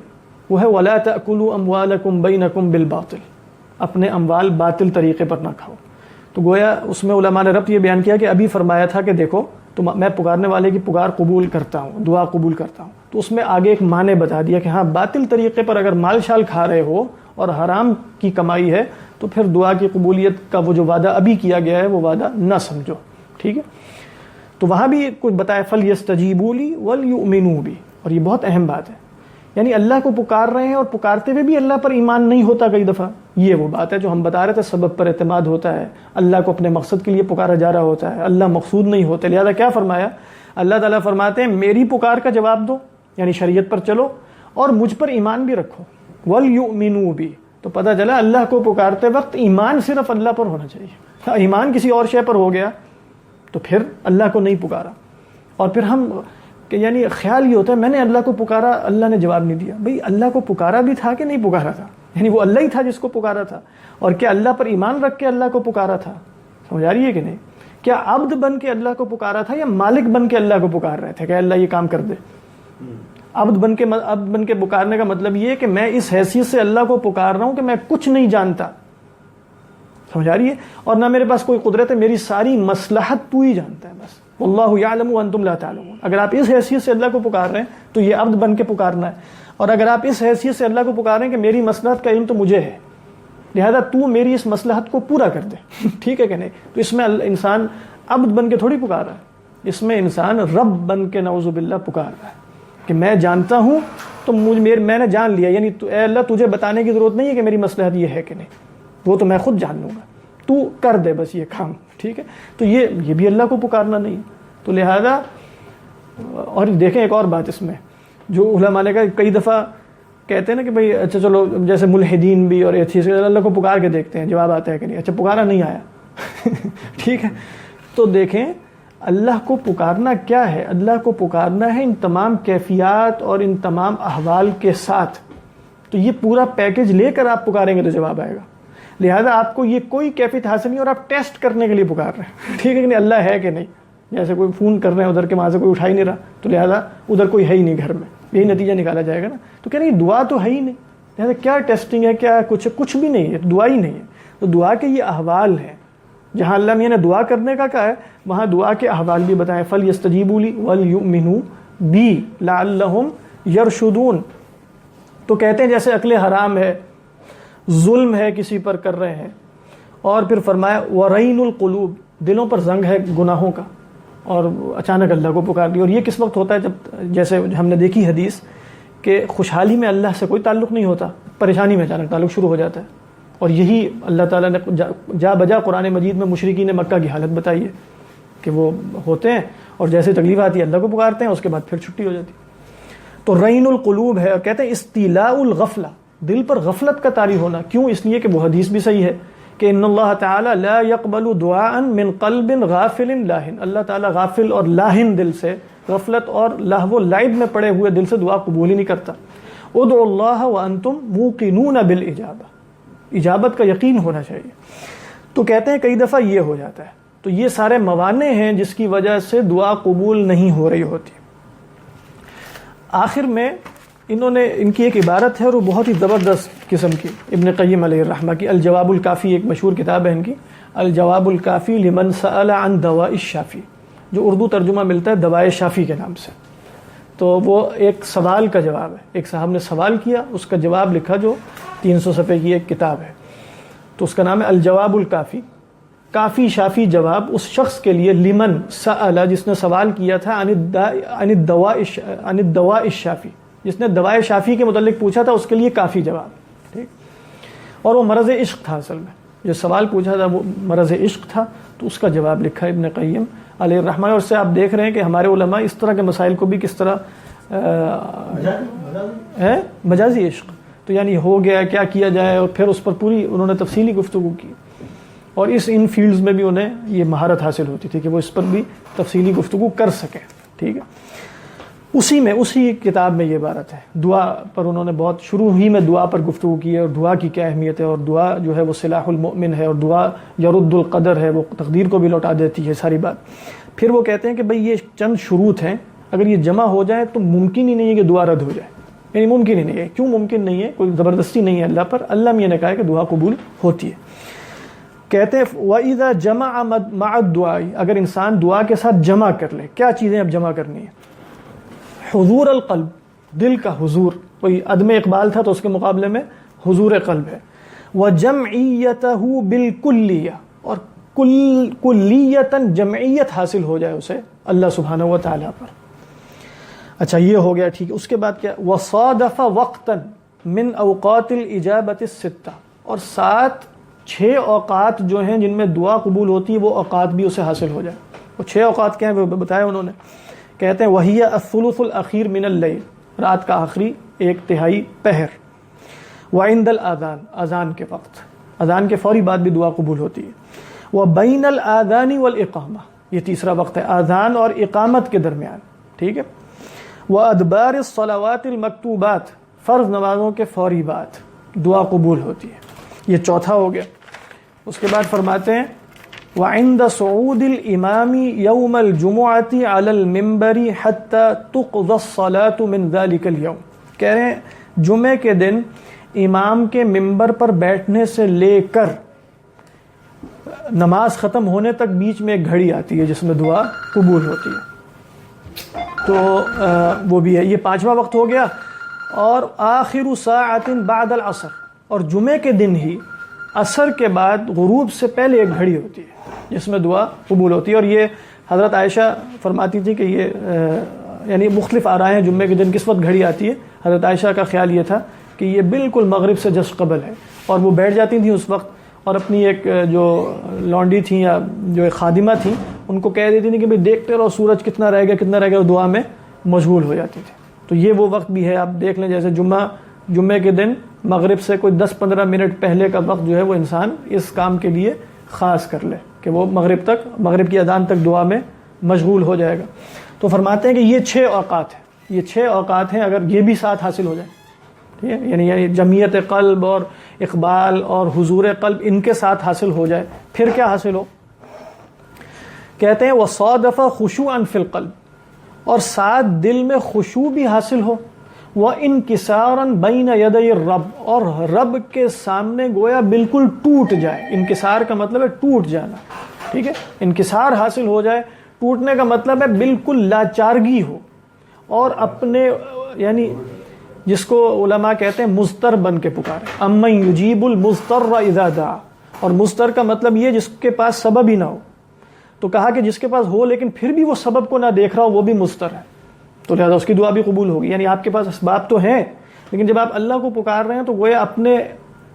وہ ہے وَلَا تَأْكُلُوا أَمْوَالَكُمْ بَيْنَكُمْ بِالْبَاطِلِ, اپنے اموال باطل طریقے پر نہ کھاؤ. تو گویا اس میں علماء نے ربط یہ بیان کیا کہ ابھی فرمایا تھا کہ دیکھو تو میں پکارنے والے کی پکار قبول کرتا ہوں, دعا قبول کرتا ہوں, تو اس میں آگے ایک معنی بتا دیا کہ ہاں باطل طریقے پر اگر مال شال کھا رہے ہو اور حرام کی کمائی ہے تو پھر دعا کی قبولیت کا وہ جو وعدہ ابھی کیا گیا ہے وہ وعدہ نہ سمجھو, ٹھیک ہے. تو وہاں بھی کچھ بتایا فَلْيَسْتَجِيبُوا لِي وَلْيُؤْمِنُوا بِي, اور یہ بہت اہم بات ہے. یعنی اللہ کو پکار رہے ہیں اور پکارتے ہوئے بھی اللہ پر ایمان نہیں ہوتا کئی دفعہ. یہ وہ بات ہے جو ہم بتا رہے تھے, سبب پر اعتماد ہوتا ہے, اللہ کو اپنے مقصد کے لیے پکارا جا رہا ہوتا ہے, اللہ مقصود نہیں ہوتے. لہذا کیا فرمایا اللہ تعالیٰ فرماتے ہیں میری پکار کا جواب دو, یعنی شریعت پر چلو اور مجھ پر ایمان بھی رکھو. وَلْيُؤْمِنُوا بِي, تو پتہ چلا اللہ کو پکارتے وقت ایمان صرف اللہ پر ہونا چاہیے. ایمان کسی اور شے پر ہو گیا تو پھر اللہ کو نہیں پکارا. اور پھر ہم کہ یعنی خیال یہ ہوتا ہے میں نے اللہ کو پکارا, اللہ نے جواب نہیں دیا. بھئی اللہ کو پکارا بھی تھا کہ نہیں پکارا تھا؟ یعنی وہ اللہ ہی تھا جس کو پکارا تھا, اور کیا اللہ پر ایمان رکھ کے اللہ کو پکارا تھا؟ سمجھ آ رہی ہے کہ نہیں؟ کیا عبد بن کے اللہ کو پکارا تھا یا مالک بن کے اللہ کو پکار رہے تھے کہ اللہ یہ کام کر دے؟ عبد بن کے پکارنے کا مطلب یہ ہے کہ میں اس حیثیت سے اللہ کو پکار رہا ہوں کہ میں کچھ نہیں جانتا. سمجھ آ رہی ہے؟ اور نہ میرے پاس کوئی قدرت ہے, میری ساری مصلحت تو ہی جانتا ہے بس. واللہ یعلم وانتم لا تعلمون. اگر آپ اس حیثیت سے اللہ کو پکار رہے ہیں تو یہ عبد بن کے پکارنا ہے, اور اگر آپ اس حیثیت سے اللہ کو پکار رہے ہیں کہ میری مصلحت کا علم تو مجھے ہے, لہذا تو میری اس مصلحت کو پورا کر دے, ٹھیک ہے کہ نہیں؟ تو اس میں انسان عبد بن کے تھوڑی پکار رہا ہے, اس میں انسان رب بن کے نعوذ باللہ پکار رہا ہے کہ میں جانتا ہوں تو میں نے جان لیا. یعنی اے اللہ تجھے بتانے کی ضرورت نہیں ہے کہ میری مصلحت یہ ہے کہ نہیں, وہ تو میں خود جان لوں گا, تو کر دے بس یہ کام, ٹھیک ہے. تو یہ بھی اللہ کو پکارنا نہیں. تو لہذا اور دیکھیں ایک اور بات اس میں جو علماء نے کہا, کئی دفعہ کہتے ہیں نا کہ بھئی اچھا چلو جیسے ملحدین بھی اور ایتھیسٹ اللہ کو پکار کے دیکھتے ہیں جواب آتا ہے کہ نہیں. اچھا پکارا نہیں آیا, ٹھیک ہے. تو دیکھیں اللہ کو پکارنا کیا ہے؟ اللہ کو پکارنا ہے ان تمام کیفیات اور ان تمام احوال کے ساتھ. تو یہ پورا پیکج لے کر آپ پکاریں گے تو جواب آئے گا. لہذا آپ کو یہ کوئی کیفیت حاصل نہیں اور آپ ٹیسٹ کرنے کے لیے پکار رہے ہیں, ٹھیک ہے کہ نہیں, اللہ ہے کہ نہیں. جیسے کوئی فون کر رہے ہیں ادھر کے, وہاں سے کوئی اٹھا ہی نہیں رہا, تو لہذا ادھر کوئی ہے ہی نہیں گھر میں, یہی نتیجہ نکالا جائے گا نا. تو کیا نہیں, دعا تو ہے ہی نہیں, لہذا کیا ٹیسٹنگ ہے, کیا کچھ بھی نہیں ہے, دعا ہی نہیں ہے. تو دعا کے یہ احوال ہیں, جہاں اللہ میاں نے دعا کرنے کا کہا ہے وہاں دعا کے احوال بھی بتائیں. فَلْيَسْتَجِيبُوا لِي وَلْيُؤْمِنُوا بِي لَعَلَّهُمْ يَرْشُدُونَ. تو کہتے ہیں جیسے عقل حرام ہے, ظلم ہے کسی پر کر رہے ہیں, اور پھر فرمایا وَرَيْنُ الْقُلُوبِ دلوں پر زنگ ہے گناہوں کا اور اچانک اللہ کو پکار لیا. اور یہ کس وقت ہوتا ہے؟ جب جیسے ہم نے دیکھی حدیث کہ خوشحالی میں اللہ سے کوئی تعلق نہیں ہوتا, پریشانی میں اچانک تعلق شروع ہو جاتا ہے. اور یہی اللہ تعالیٰ نے جا بجا قرآن مجید میں مشرکین مکہ کی حالت بتائی ہے کہ وہ ہوتے ہیں اور جیسے تکلیف آتی ہے اللہ کو پکارتے ہیں, اس کے بعد پھر چھٹی ہو جاتی. تو رین القلوب ہے, اور کہتے ہیں استیلاء الغفلہ, دل پر غفلت کا طاری ہونا. کیوں؟ اس لیے کہ وہ حدیث بھی صحیح ہے کہ ان اللہ تعالی لا يقبل دعاء من قلب غافل لاہن, اللہ تعالیٰ غافل اور لاہن دل سے, غفلت اور لہو و لعب میں پڑے ہوئے دل سے دعا قبول ہی نہیں کرتا. ادعوا اللہ وانتم موقنون بالاجابہ, اجابت کا یقین ہونا چاہیے. تو کہتے ہیں کئی دفعہ یہ ہو جاتا ہے. تو یہ سارے موانع ہیں جس کی وجہ سے دعا قبول نہیں ہو رہی ہوتی. آخر میں انہوں نے, ان کی ایک عبارت ہے اور وہ بہت ہی زبردست قسم کی, ابن قیم علیہ الرحمہ کی الجواب الکافی, ایک مشہور کتاب ہے ان کی, الجواب الکافی لمن سأل عن دواء الشافی, جو اردو ترجمہ ملتا ہے دوائے شافی کے نام سے. تو وہ ایک سوال کا جواب ہے, ایک صاحب نے سوال کیا, اس کا جواب لکھا جو 300 صفحے کی ایک کتاب ہے. تو اس کا نام ہے الجواب الکافی, کافی شافی جواب اس شخص کے لیے, لمن سأل, جس نے سوال کیا تھا, عن الدواء الشافی, جس نے دوائے شافی کے متعلق پوچھا تھا, اس کے لیے کافی جواب. ٹھیک, اور وہ مرض عشق تھا. اصل میں جو سوال پوچھا تھا وہ مرض عشق تھا, تو اس کا جواب لکھا ابن قیم علیہ الرحمہ. اور اس سے آپ دیکھ رہے ہیں کہ ہمارے علماء اس طرح کے مسائل کو بھی کس طرح ہے, مجازی عشق, تو یعنی ہو گیا کیا کیا جائے, اور پھر اس پر پوری انہوں نے تفصیلی گفتگو کی. اور ان فیلڈز میں بھی انہیں یہ مہارت حاصل ہوتی تھی کہ وہ اس پر بھی تفصیلی گفتگو کر سکیں. ٹھیک ہے, اسی کتاب میں یہ عبارت ہے. دعا پر انہوں نے بہت شروع ہی میں دعا پر گفتگو کی ہے, اور دعا کی کیا اہمیت ہے, اور دعا جو ہے وہ سلاح المؤمن ہے, اور دعا یرد القدر ہے, وہ تقدیر کو بھی لوٹا دیتی ہے, ساری بات. پھر وہ کہتے ہیں کہ بھئی یہ چند شروط ہیں, اگر یہ جمع ہو جائے تو ممکن ہی نہیں ہے کہ دعا رد ہو جائے. یعنی ممکن ہی نہیں ہے. کیوں ممکن نہیں ہے؟ کوئی زبردستی نہیں ہے اللہ پر, اللہ میں یہ نے کہا ہے کہ دعا قبول ہوتی ہے. کہتے ہیں وَإِذَا جَمَعَ مَعَ الدُّعَاءِ, اگر انسان دعا کے ساتھ جمع کر لے. کیا چیزیں اب جمع کرنی ہیں؟ حضور القلب, دل کا حضور, کوئی عدم اقبال تھا تو اس کے مقابلے میں حضور قلب ہے. وَجَمْعِيَّتَهُ بِالْكُلِّيَّةِ, اور کلیتاً جمعیت حاصل ہو جائے اسے اللہ سبحانہ و تعالیٰ پر. اچھا یہ ہو گیا, ٹھیک ہے. اس کے بعد کیا؟ وَصَادَفَ وَقْتًا مِنْ أَوْقَاتِ الْإِجَابَةِ السِّتَّةِ, اور 6 اوقات جو ہیں جن میں دعا قبول ہوتی ہے, وہ اوقات بھی اسے حاصل ہو جائے. وہ 6 اوقات کیا ہیں وہ بتایا انہوں نے. کہتے ہیں وَهِيَ الثُّلُثُ الْأَخِيرُ مِنَ اللَّيْلِ, رات کا آخری 1/3 پہر. وعند الاذان, اذان کے وقت, اذان کے فوری بعد بھی دعا قبول ہوتی ہے. وبین الاذان والاقامہ, یہ تیسرا وقت ہے اذان اور اقامت کے درمیان. ٹھیک ہے. وادبار الصلوات المکتوبات, فرض نمازوں کے فوری بعد دعا قبول ہوتی ہے. یہ چوتھا ہو گیا. اس کے بعد فرماتے ہیں وعند صعود الامام یوم الجمعۃ علی المنبر حتی تقضى الصلاة من ذلك اليوم, کہہ رہے ہیں جمعے کے دن امام کے منبر پر بیٹھنے سے لے کر نماز ختم ہونے تک بیچ میں ایک گھڑی آتی ہے جس میں دعا قبول ہوتی ہے. تو وہ بھی ہے. یہ 5واں وقت ہو گیا. اور آخر ساعت بعد العصر, اور جمعے کے دن ہی عصر کے بعد غروب سے پہلے ایک گھڑی ہوتی ہے جس میں دعا قبول ہوتی ہے. اور یہ حضرت عائشہ فرماتی تھی کہ یہ یعنی مختلف آرائیں ہیں جمعے کے دن کس وقت گھڑی آتی ہے. حضرت عائشہ کا خیال یہ تھا کہ یہ بالکل مغرب سے جسٹ قبل ہے, اور وہ بیٹھ جاتی تھیں اس وقت, اور اپنی ایک جو لانڈی تھیں یا جو ایک خادمہ تھیں ان کو کہہ دیتی تھیں کہ بھئی دیکھتے رہو سورج کتنا رہ گیا, اور دعا میں مشغول ہو جاتی تھی. تو یہ وہ وقت بھی ہے. آپ دیکھ لیں جیسے جمعے کے دن مغرب سے کوئی 10-15 منٹ پہلے کا وقت جو ہے وہ انسان اس کام کے لیے خاص کر لے کہ وہ مغرب کی اذان تک دعا میں مشغول ہو جائے گا. تو فرماتے ہیں کہ یہ 6 اوقات ہیں, یہ 6 اوقات ہیں. اگر یہ بھی ساتھ حاصل ہو جائے, ٹھیک ہے, یعنی جمعیت قلب اور اقبال اور حضور قلب ان کے ساتھ حاصل ہو جائے, پھر کیا حاصل ہو؟ کہتے ہیں وصادف خشوعا فی القلب, اور ساتھ دل میں خشوع بھی حاصل ہو. وانکسارا بین یدی الرب, اور رب کے سامنے گویا بالکل ٹوٹ جائے. انکسار کا مطلب ہے ٹوٹ جانا. ٹھیک ہے, انکسار حاصل ہو جائے. ٹوٹنے کا مطلب ہے بالکل لاچارگی ہو, اور اپنے یعنی جس کو علماء کہتے ہیں مضطر بن کے پکارے. امن یجیب المضطر اذا دعا, اور مضطر کا مطلب یہ جس کے پاس سبب ہی نہ ہو. تو کہا کہ جس کے پاس ہو لیکن پھر بھی وہ سبب کو نہ دیکھ رہا ہو وہ بھی مضطر ہے، تو لہذا اس کی دعا بھی قبول ہوگی. یعنی آپ کے پاس اسباب تو ہیں لیکن جب آپ اللہ کو پکار رہے ہیں تو گویا اپنے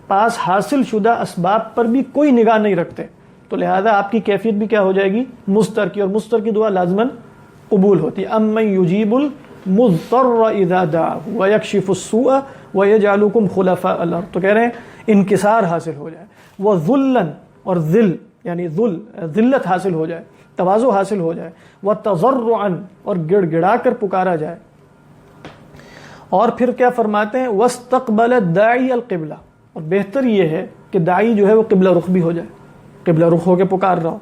پاس حاصل شدہ اسباب پر بھی کوئی نگاہ نہیں رکھتے، تو لہذا آپ کی کیفیت بھی کیا ہو جائے گی؟ مضطر کی، اور مضطر کی دعا لازماً قبول ہوتی ہے. امن یجیب المضطر اذا دعاہ ویکشف السوء ویجعلکم خلفاء الارض، تو کہہ رہے ہیں انکسار حاصل ہو جائے، وذلن، اور ذل یعنی ذلت حاصل ہو جائے، تواضع حاصل ہو جائے، وتضرعا، اور گڑ گڑا کر پکارا جائے. اور پھر کیا فرماتے ہیں؟ واستقبل الداعی القبلہ، اور بہتر یہ ہے کہ داعی جو ہے وہ قبلہ رخ بھی ہو جائے، قبلہ رخ ہو کے پکار رہا ہو.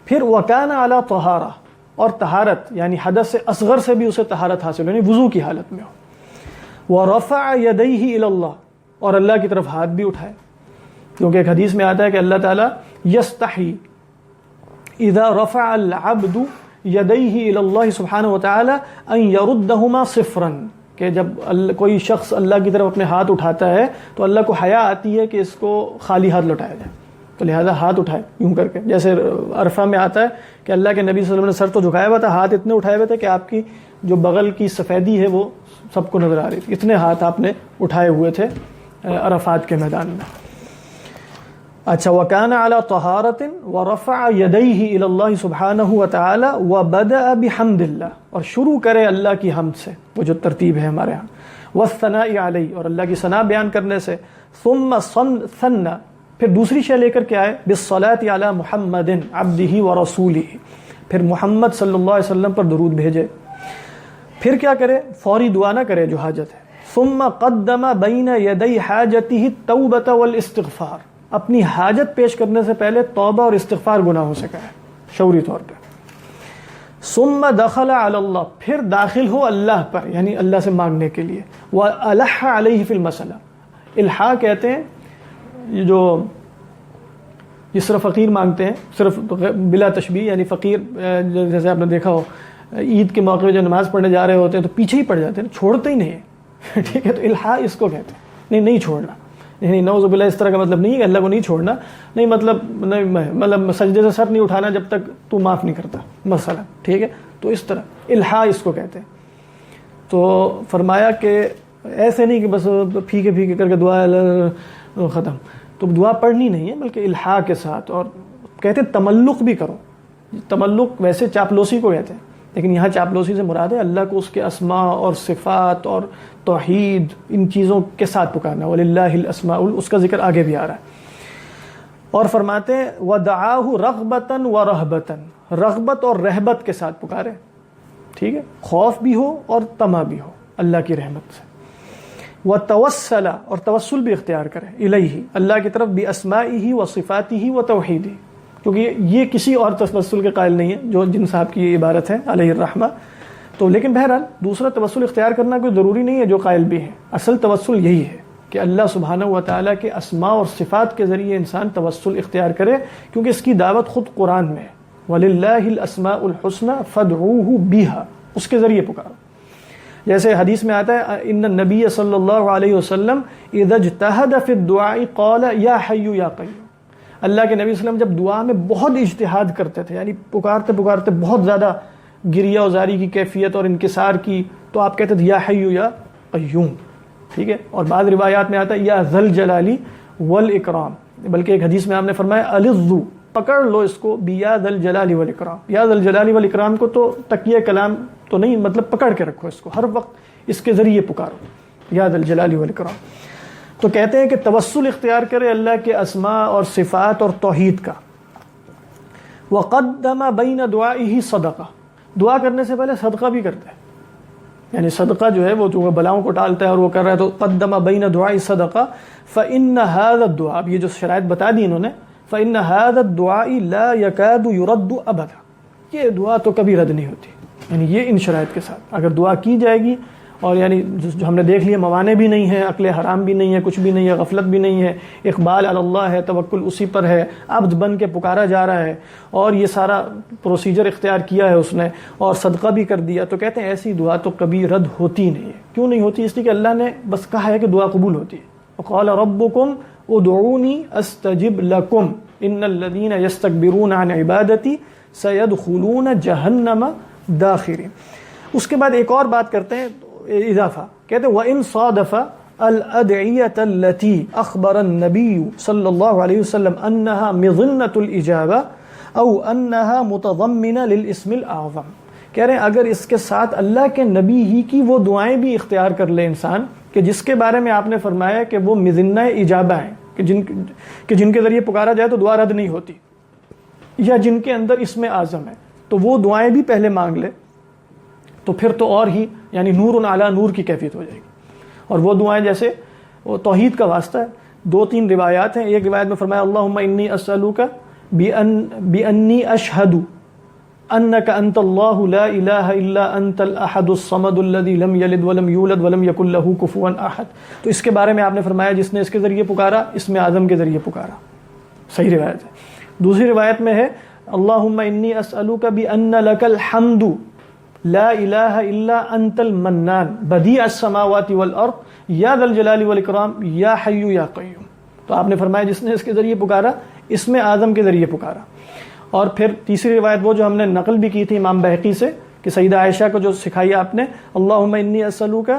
پھر وکان علی طہارہ، اور طہارت یعنی حدث اصغر سے بھی اسے طہارت حاصل ہو، یعنی وضو کی حالت میں ہو. ورفع یدیہ الی اللہ، اور اللہ کی طرف ہاتھ بھی اٹھائے، کیونکہ ایک حدیث میں آتا ہے کہ اللہ تعالیٰ یستحی اذا رفع العبد یدیہ الی اللہ سبحانہ وتعالی ان یردہما صفرا، کہ جب کوئی شخص اللہ کی طرف اپنے ہاتھ اٹھاتا ہے تو اللہ کو حیا آتی ہے کہ اس کو خالی ہاتھ لوٹایا جائے، تو لہذا ہاتھ اٹھائے یوں کر کے. جیسے عرفہ میں آتا ہے کہ اللہ کے نبی صلی اللہ علیہ وسلم نے سر تو جھکایا ہوا تھا، ہاتھ اتنے اٹھائے ہوئے تھے کہ آپ کی جو بغل کی سفیدی ہے وہ سب کو نظر آ رہی تھی، اتنے ہاتھ آپ نے اٹھائے ہوئے تھے عرفات کے میدان میں. اچھا، وَكَانَ عَلَى طَهَارَةٍ وَرَفَعَ يَدَيْهِ إِلَى اللَّهِ سُبْحَانَهُ وَتَعَالَى وَبَدَأَ بِحَمْدِ اللَّهِ، اور شروع کرے اللہ کی حمد سے، وہ جو ترتیب ہے ہمارے ہاں، وَالثَّنَاءِ عَلَيْهِ، اور اللہ کی ثنا بیان کرنے سے، ثُمَّ ثَنَّ، پھر دوسری شے لے کر کے آئے، بِالصَّلَاةِ عَلَى مُحَمَّدٍ عَبْدِهِ وَرَسُولِهِ، پھر محمد صلی اللہ علیہ وسلم پر درود بھیجے. پھر کیا کرے؟ فوری دعا نہ کرے جو حاجت ہے. ثُمَّ قَدَّمَ بَيْنَ يَدَيْ حَاجَتِهِ التَّوْبَةَ وَالْاِسْتِغْفَارَ، اپنی حاجت پیش کرنے سے پہلے توبہ اور استغفار گناہوں سے کرے شعوری طور پہ. ثم دخل علی اللہ، پھر داخل ہو اللہ پر، یعنی اللہ سے مانگنے کے لیے. وَأَلَحَّ عَلَيْهِ فِي الْمَسْأَلَةِ، الحا کہتے ہیں یہ جو جس طرح فقیر مانگتے ہیں صرف بلا تشبیہ، یعنی فقیر جیسے آپ نے دیکھا ہو عید کے موقع پہ جو نماز پڑھنے جا رہے ہوتے ہیں تو پیچھے ہی پڑ جاتے ہیں، چھوڑتے ہی نہیں ہیں. ٹھیک ہے، تو الحا اس کو کہتے ہیں، نہیں چھوڑنا. یعنی نعوذ باللہ اس طرح کا مطلب نہیں ہے کہ اللہ کو نہیں چھوڑنا، نہیں مطلب سجدے سے سر نہیں اٹھانا جب تک تو معاف نہیں کرتا مثلا. ٹھیک ہے، تو اس طرح الحا اس کو کہتے ہیں. تو فرمایا کہ ایسے نہیں کہ بس پھیکے کر کے دعا ختم، تو دعا پڑھنی نہیں ہے بلکہ الحا کے ساتھ. اور کہتے ہیں تملق بھی کرو. تملق ویسے چاپلوسی کو کہتے ہیں، لیکن یہاں چاپلوسی سے مراد ہے اللہ کو اس کے اسماء اور صفات اور توحید ان چیزوں کے ساتھ پکارنا. وَلِلَّهِ الْأَسْمَاءُ، اس کا ذکر آگے بھی آ رہا ہے. اور فرماتے ہیں وَدَعَاهُ رَغْبَةً وَرَهْبَةً، رغبت اور رہبت کے ساتھ پکارے. ٹھیک ہے، خوف بھی ہو اور طمع بھی ہو اللہ کی رحمت سے. وَتَوَسَّلَ، اور توسل بھی اختیار کرے، الیہ، اللہ کی طرف، بِأَسْمَائِهِ وَصِفَاتِهِ وَتَوْحِیدِهِ، کیونکہ یہ کسی اور توسل کے قائل نہیں ہے جو جن صاحب کی یہ عبارت ہے علیہ الرحمہ. تو لیکن بہرحال دوسرا توسل اختیار کرنا کوئی ضروری نہیں ہے جو قائل بھی ہیں. اصل توسل یہی ہے کہ اللہ سبحانہ و تعالیٰ کے اسماء اور صفات کے ذریعے انسان توسل اختیار کرے، کیونکہ اس کی دعوت خود قرآن میں ہے. وَلِلَّهِ الْأَسْمَاءُ الْحُسْنَى فَادْعُوهُ بِهَا، اس کے ذریعے پکارو. جیسے حدیث میں آتا ہے ان النبی صلی اللہ علیہ وسلم اذا اجتہد فی الدعاء قال یا حی یا قیوم، اللہ کے نبی صلی اللہ علیہ وسلم جب دعا میں بہت اجتہاد کرتے تھے، یعنی پکارتے بہت زیادہ گریہ وزاری کی کیفیت اور انکسار کی، تو آپ کہتے تھے یا حی یا قیوم. ٹھیک ہے، اور بعض روایات میں آتا ہے یا ذل جلالی والاکرام، بلکہ ایک حدیث میں آپ نے فرمایا الظو، پکڑ لو اس کو، بیا ذل جلالی والاکرام. یا ذل جلالی والاکرام کو تو تکیہ کلام تو نہیں، مطلب پکڑ کے رکھو اس کو، ہر وقت اس کے ذریعے پکارو، یا ذل جلالی والاکرام. تو کہتے ہیں کہ توسل اختیار کرے اللہ کے اسماء اور صفات اور توحید کا. وقدم بین دعائہ صدقہ، دعا کرنے سے پہلے صدقہ بھی کرتا ہے، یعنی صدقہ جو ہے وہ جو بلاؤں کو ٹالتا ہے اور وہ کر رہا ہے، تو قدم بین دعائی صدقہ. فإن هذا الدعاء، یہ جو شرائط بتا دی انہوں نے، فإن هذا الدعاء لا يكاد يرد ابدا، یہ دعا تو کبھی رد نہیں ہوتی. یعنی یہ ان شرائط کے ساتھ اگر دعا کی جائے گی، اور یعنی جو ہم نے دیکھ لیا موانع بھی نہیں ہے، عقل حرام بھی نہیں ہے، کچھ بھی نہیں ہے، غفلت بھی نہیں ہے، اقبال علی اللہ ہے، توکل اسی پر ہے، عبد بن کے پکارا جا رہا ہے، اور یہ سارا پروسیجر اختیار کیا ہے اس نے، اور صدقہ بھی کر دیا، تو کہتے ہیں ایسی دعا تو کبھی رد ہوتی نہیں ہے. کیوں نہیں ہوتی؟ اس لیے کہ اللہ نے بس کہا ہے کہ دعا قبول ہوتی ہے. وقال ربکم ادعونی استجب لکم ان الذین یستکبرون عن عبادتی سَيَدْخُلُونَ جَهَنَّمَ دَاخِرِينَ. اس کے بعد ایک اور بات کرتے ہیں اضافہ، کہتے ہیں وَإِن صَادَفَ الْأَدْعِيَةَ الَّتِي أَخْبَرَ النَّبِيُّ صلی اللہ علیہ وسلم أَنَّهَا مِظِنَّةُ الْإِجَابَةِ أَوْ أَنَّهَا مُتَضَمِّنَةٌ لِلْإِسْمِ الْأَعْظَمِ. کہہ رہے ہیں اگر اس کے ساتھ اللہ کے نبی ہی کی وہ دعائیں بھی اختیار کر لے انسان کہ جس کے بارے میں آپ نے فرمایا کہ وہ مظنہ اجابہ ہیں، کہ جن کے ذریعے پکارا جائے تو دعا رد نہیں ہوتی، یا جن کے اندر اسم اعظم ہے، تو وہ دعائیں بھی پہلے مانگ لے تو پھر تو اور ہی یعنی نور علی نور کی کیفیت ہو جائے گی. اور وہ دعائیں جیسے وہ توحید کا واسطہ ہے. 2-3 روایات ہیں. ایک روایت میں فرمایا اللہم انی اسألوک بانی اشہد انک انت اللہ لا الہ الا انت الاحد الصمد الذی لم یلد ولم یولد ولم یکن لہ کفوا احد. تو اس کے بارے میں آپ نے فرمایا جس نے اس کے ذریعے پکارا اسم اعظم کے ذریعے پکارا. صحیح روایت ہے. دوسری روایت میں ہے اللہم انی اسألوک بان لک الحمد لا الہ الا انت المنان بدیع السماوات والارض یا ذا الجلال والاکرام یا حی یا قیوم. تو آپ نے فرمایا جس نے اس کے ذریعے پکارا اسم اعظم کے ذریعے پکارا. اور پھر تیسری روایت وہ جو ہم نے نقل بھی کی تھی امام بہقی سے کہ سیدہ عائشہ کو جو سکھائی آپ نے اللہم انی اسألوک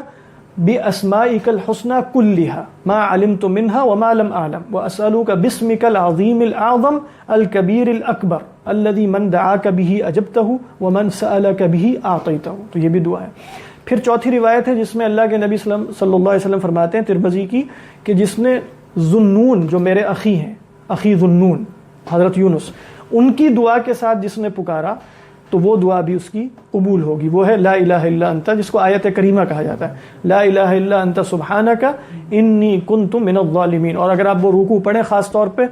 باسمائک الحسنى كلها ما علمت منها وما لم اعلم واسألوك باسمك العظیم الاعظم الكبیر الاکبر الذي من دعاك به اجبته ومن سألك به اعطيته. تو یہ بھی دعا ہے. پھر چوتھی روایت ہے جس میں اللہ کے نبی صلی اللہ علیہ وسلم فرماتے ہیں ترمذی کی کہ جس نے ذنون جو میرے اخی ہیں، اخی ذنون حضرت یونس، ان کی دعا کے ساتھ جس نے پکارا تو وہ دعا بھی اس کی قبول ہوگی. وہ ہے لا الہ الا انت، جس کو آیت کریمہ کہا جاتا ہے لا الہ الا انت سبحانک انی کنت من الظالمین. اور اگر آپ وہ رکوع پڑھیں خاص طور پہ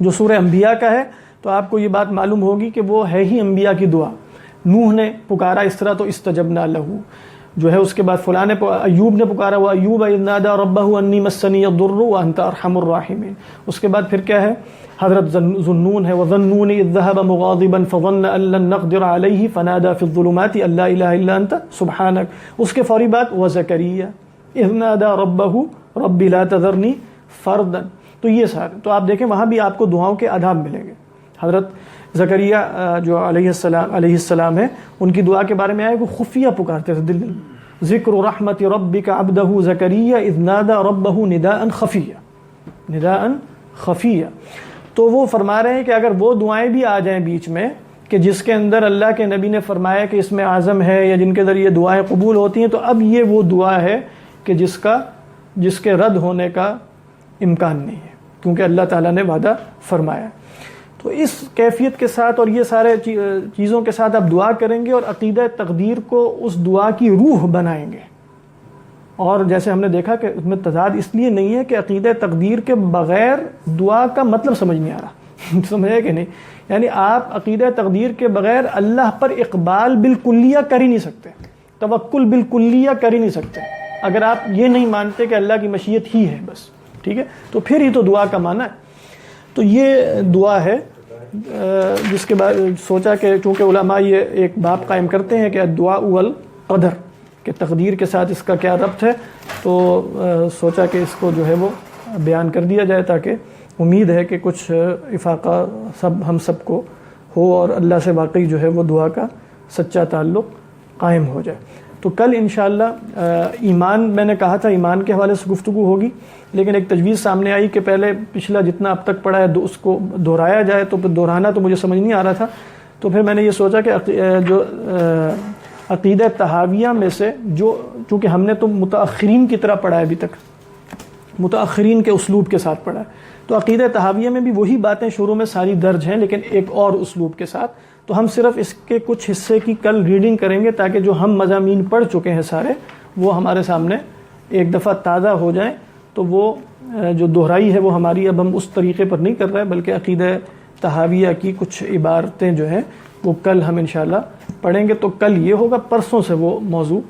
جو سورہ انبیاء کا ہے تو آپ کو یہ بات معلوم ہوگی کہ وہ ہے ہی انبیاء کی دعا. نوح نے پکارا اس طرح تو استجبنا لہو، جو ہے اس کے بعد فلاں نے ایوب نے پکارا وہ ایوب اذ نادى ربه انی مسنی الضر وانت ارحم الراحمین. اس کے بعد پھر کیا ہے حضرت ذنون ہے وظنون اذ ذهب مغاضبا فظن ان لن نقدر علیہ فنادى في الظلمات ان لا الہ الا انت سبحانک. اس کے فوری بعد وزکریا اذ نادى ربه رب لا تذرنی فردا. تو یہ سارے تو آپ دیکھیں وہاں بھی آپ کو دعاؤں کے آداب ملیں گے. حضرت زکریا جو علیہ السلام ہے ان کی دعا کے بارے میں آیا کہ خفیہ پکارتے تھے دل. ذکر رحمت ربک عبدہ زکریا اذ نادى ربہ نداء خفیہ. تو وہ فرما رہے ہیں کہ اگر وہ دعائیں بھی آ جائیں بیچ میں کہ جس کے اندر اللہ کے نبی نے فرمایا کہ اس میں اعظم ہے یا جن کے ذریعے دعائیں قبول ہوتی ہیں، تو اب یہ وہ دعا ہے کہ جس کے رد ہونے کا امکان نہیں ہے کیونکہ اللہ تعالیٰ نے وعدہ فرمایا. تو اس کیفیت کے ساتھ اور یہ سارے چیزوں کے ساتھ آپ دعا کریں گے اور عقیدہ تقدیر کو اس دعا کی روح بنائیں گے. اور جیسے ہم نے دیکھا کہ اس میں تضاد اس لیے نہیں ہے کہ عقیدہ تقدیر کے بغیر دعا کا مطلب سمجھ نہیں آ رہا سمجھے کہ نہیں؟ یعنی آپ عقیدہ تقدیر کے بغیر اللہ پر اقبال بالکلیہ کر ہی نہیں سکتے، توکل بالکلیہ کر ہی نہیں سکتے اگر آپ یہ نہیں مانتے کہ اللہ کی مشیت ہی ہے بس. ٹھیک ہے، تو پھر ہی تو دعا کا معنی ہے. تو یہ دعا ہے جس کے بعد سوچا کہ چونکہ علماء یہ ایک باب قائم کرتے ہیں کہ دعا والقدر کہ تقدیر کے ساتھ اس کا کیا ربط ہے، تو سوچا کہ اس کو جو ہے وہ بیان کر دیا جائے تاکہ امید ہے کہ کچھ افاقہ ہم سب کو ہو اور اللہ سے واقعی جو ہے وہ دعا کا سچا تعلق قائم ہو جائے. تو کل انشاءاللہ ایمان، میں نے کہا تھا ایمان کے حوالے سے گفتگو ہوگی، لیکن ایک تجویز سامنے آئی کہ پہلے پچھلا جتنا اب تک پڑھا ہے اس کو دہرایا جائے. تو دہرانا تو مجھے سمجھ نہیں آ رہا تھا، تو پھر میں نے یہ سوچا کہ جو عقیدہ تحاویہ میں سے جو چونکہ ہم نے تو متأخرین کی طرح پڑھا ہے ابھی تک، متأخرین کے اسلوب کے ساتھ پڑھا ہے، تو عقیدہ تحاویہ میں بھی وہی باتیں شروع میں ساری درج ہیں لیکن ایک اور اسلوب کے ساتھ. تو ہم صرف اس کے کچھ حصے کی کل ریڈنگ کریں گے تاکہ جو ہم مضامین پڑھ چکے ہیں سارے وہ ہمارے سامنے ایک دفعہ تازہ ہو جائیں. تو وہ جو دہرائی ہے وہ ہماری اب ہم اس طریقے پر نہیں کر رہے بلکہ عقیدہ تحاویہ کی کچھ عبارتیں جو ہیں وہ کل ہم انشاءاللہ پڑھیں گے. تو کل یہ ہوگا، پرسوں سے وہ موضوع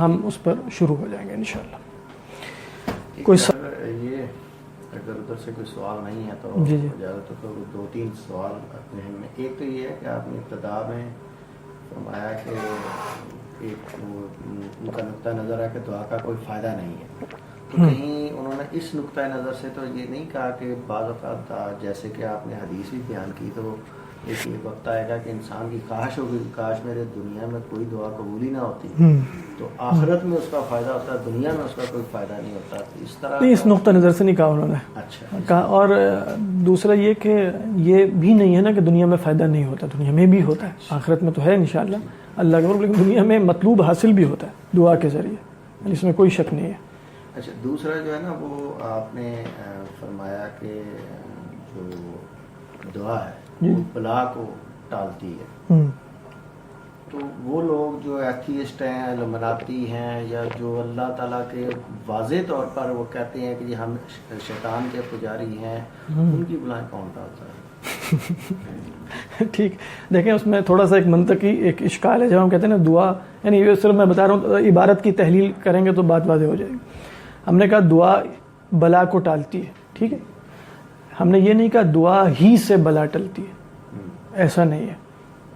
ہم اس پر شروع ہو جائیں گے انشاءاللہ. کوئی یہ اگر ادھر سے کوئی سوال نہیں ہے تو جی زیادہ تو 2-3 سوال اپنے میں. ایک تو یہ ہے کہ آپ نے ابتدا میں فرمایا کہ ایک ان کا نقطہ نظر ہے کہ دعا کا کوئی فائدہ نہیں ہے. تو کہیں انہوں نے اس نقطۂ نظر سے تو یہ نہیں کہا کہ بعض اوقات جیسے کہ آپ نے حدیث بھی بیان کی تو ایک وقت آئے گا کہ انسان کی خواہش ہوگی کہ کاش میرے دنیا میں کوئی دعا قبول ہی نہ ہوتی، تو آخرت میں اس کا فائدہ ہوتا ہے، دنیا میں اس کا کوئی فائدہ نہیں ہوتا. اس طرح اس نقطہ نظر سے نہیں کہا انہوں نے. اچھا کہا. اور دوسرا یہ کہ یہ بھی نہیں ہے نا کہ دنیا میں فائدہ نہیں ہوتا، دنیا میں بھی ہوتا ہے، آخرت میں تو ہے انشاءاللہ اللہ کے، لیکن دنیا میں مطلوب حاصل بھی ہوتا ہے دعا کے ذریعے، اس میں کوئی شک نہیں ہے. اچھا دوسرا جو ہے نا وہ آپ نے فرمایا کہ جو دعا ہے وہ بلا کو ٹالتی ہے. تو وہ لوگ جو ایتھیسٹ ہیں، علماناتی ہیں، یا جو اللہ تعالیٰ کے واضح طور پر وہ کہتے ہیں کہ ہم شیطان کے پجاری ہیں، ان کی بلائیں کون ٹالتا ہے؟ ٹھیک. دیکھیں اس میں تھوڑا سا ایک منطقی ایک اشکال ہے. جب ہم کہتے ہیں نا دعا، یعنی یہ صرف میں بتا رہا ہوں، عبارت کی تحلیل کریں گے تو بات واضح ہو جائے گی. ہم نے کہا دعا بلا کو ٹالتی ہے، ٹھیک ہے. ہم نے یہ نہیں کہا دعا ہی سے بلا ٹلتی ہے، ایسا نہیں ہے.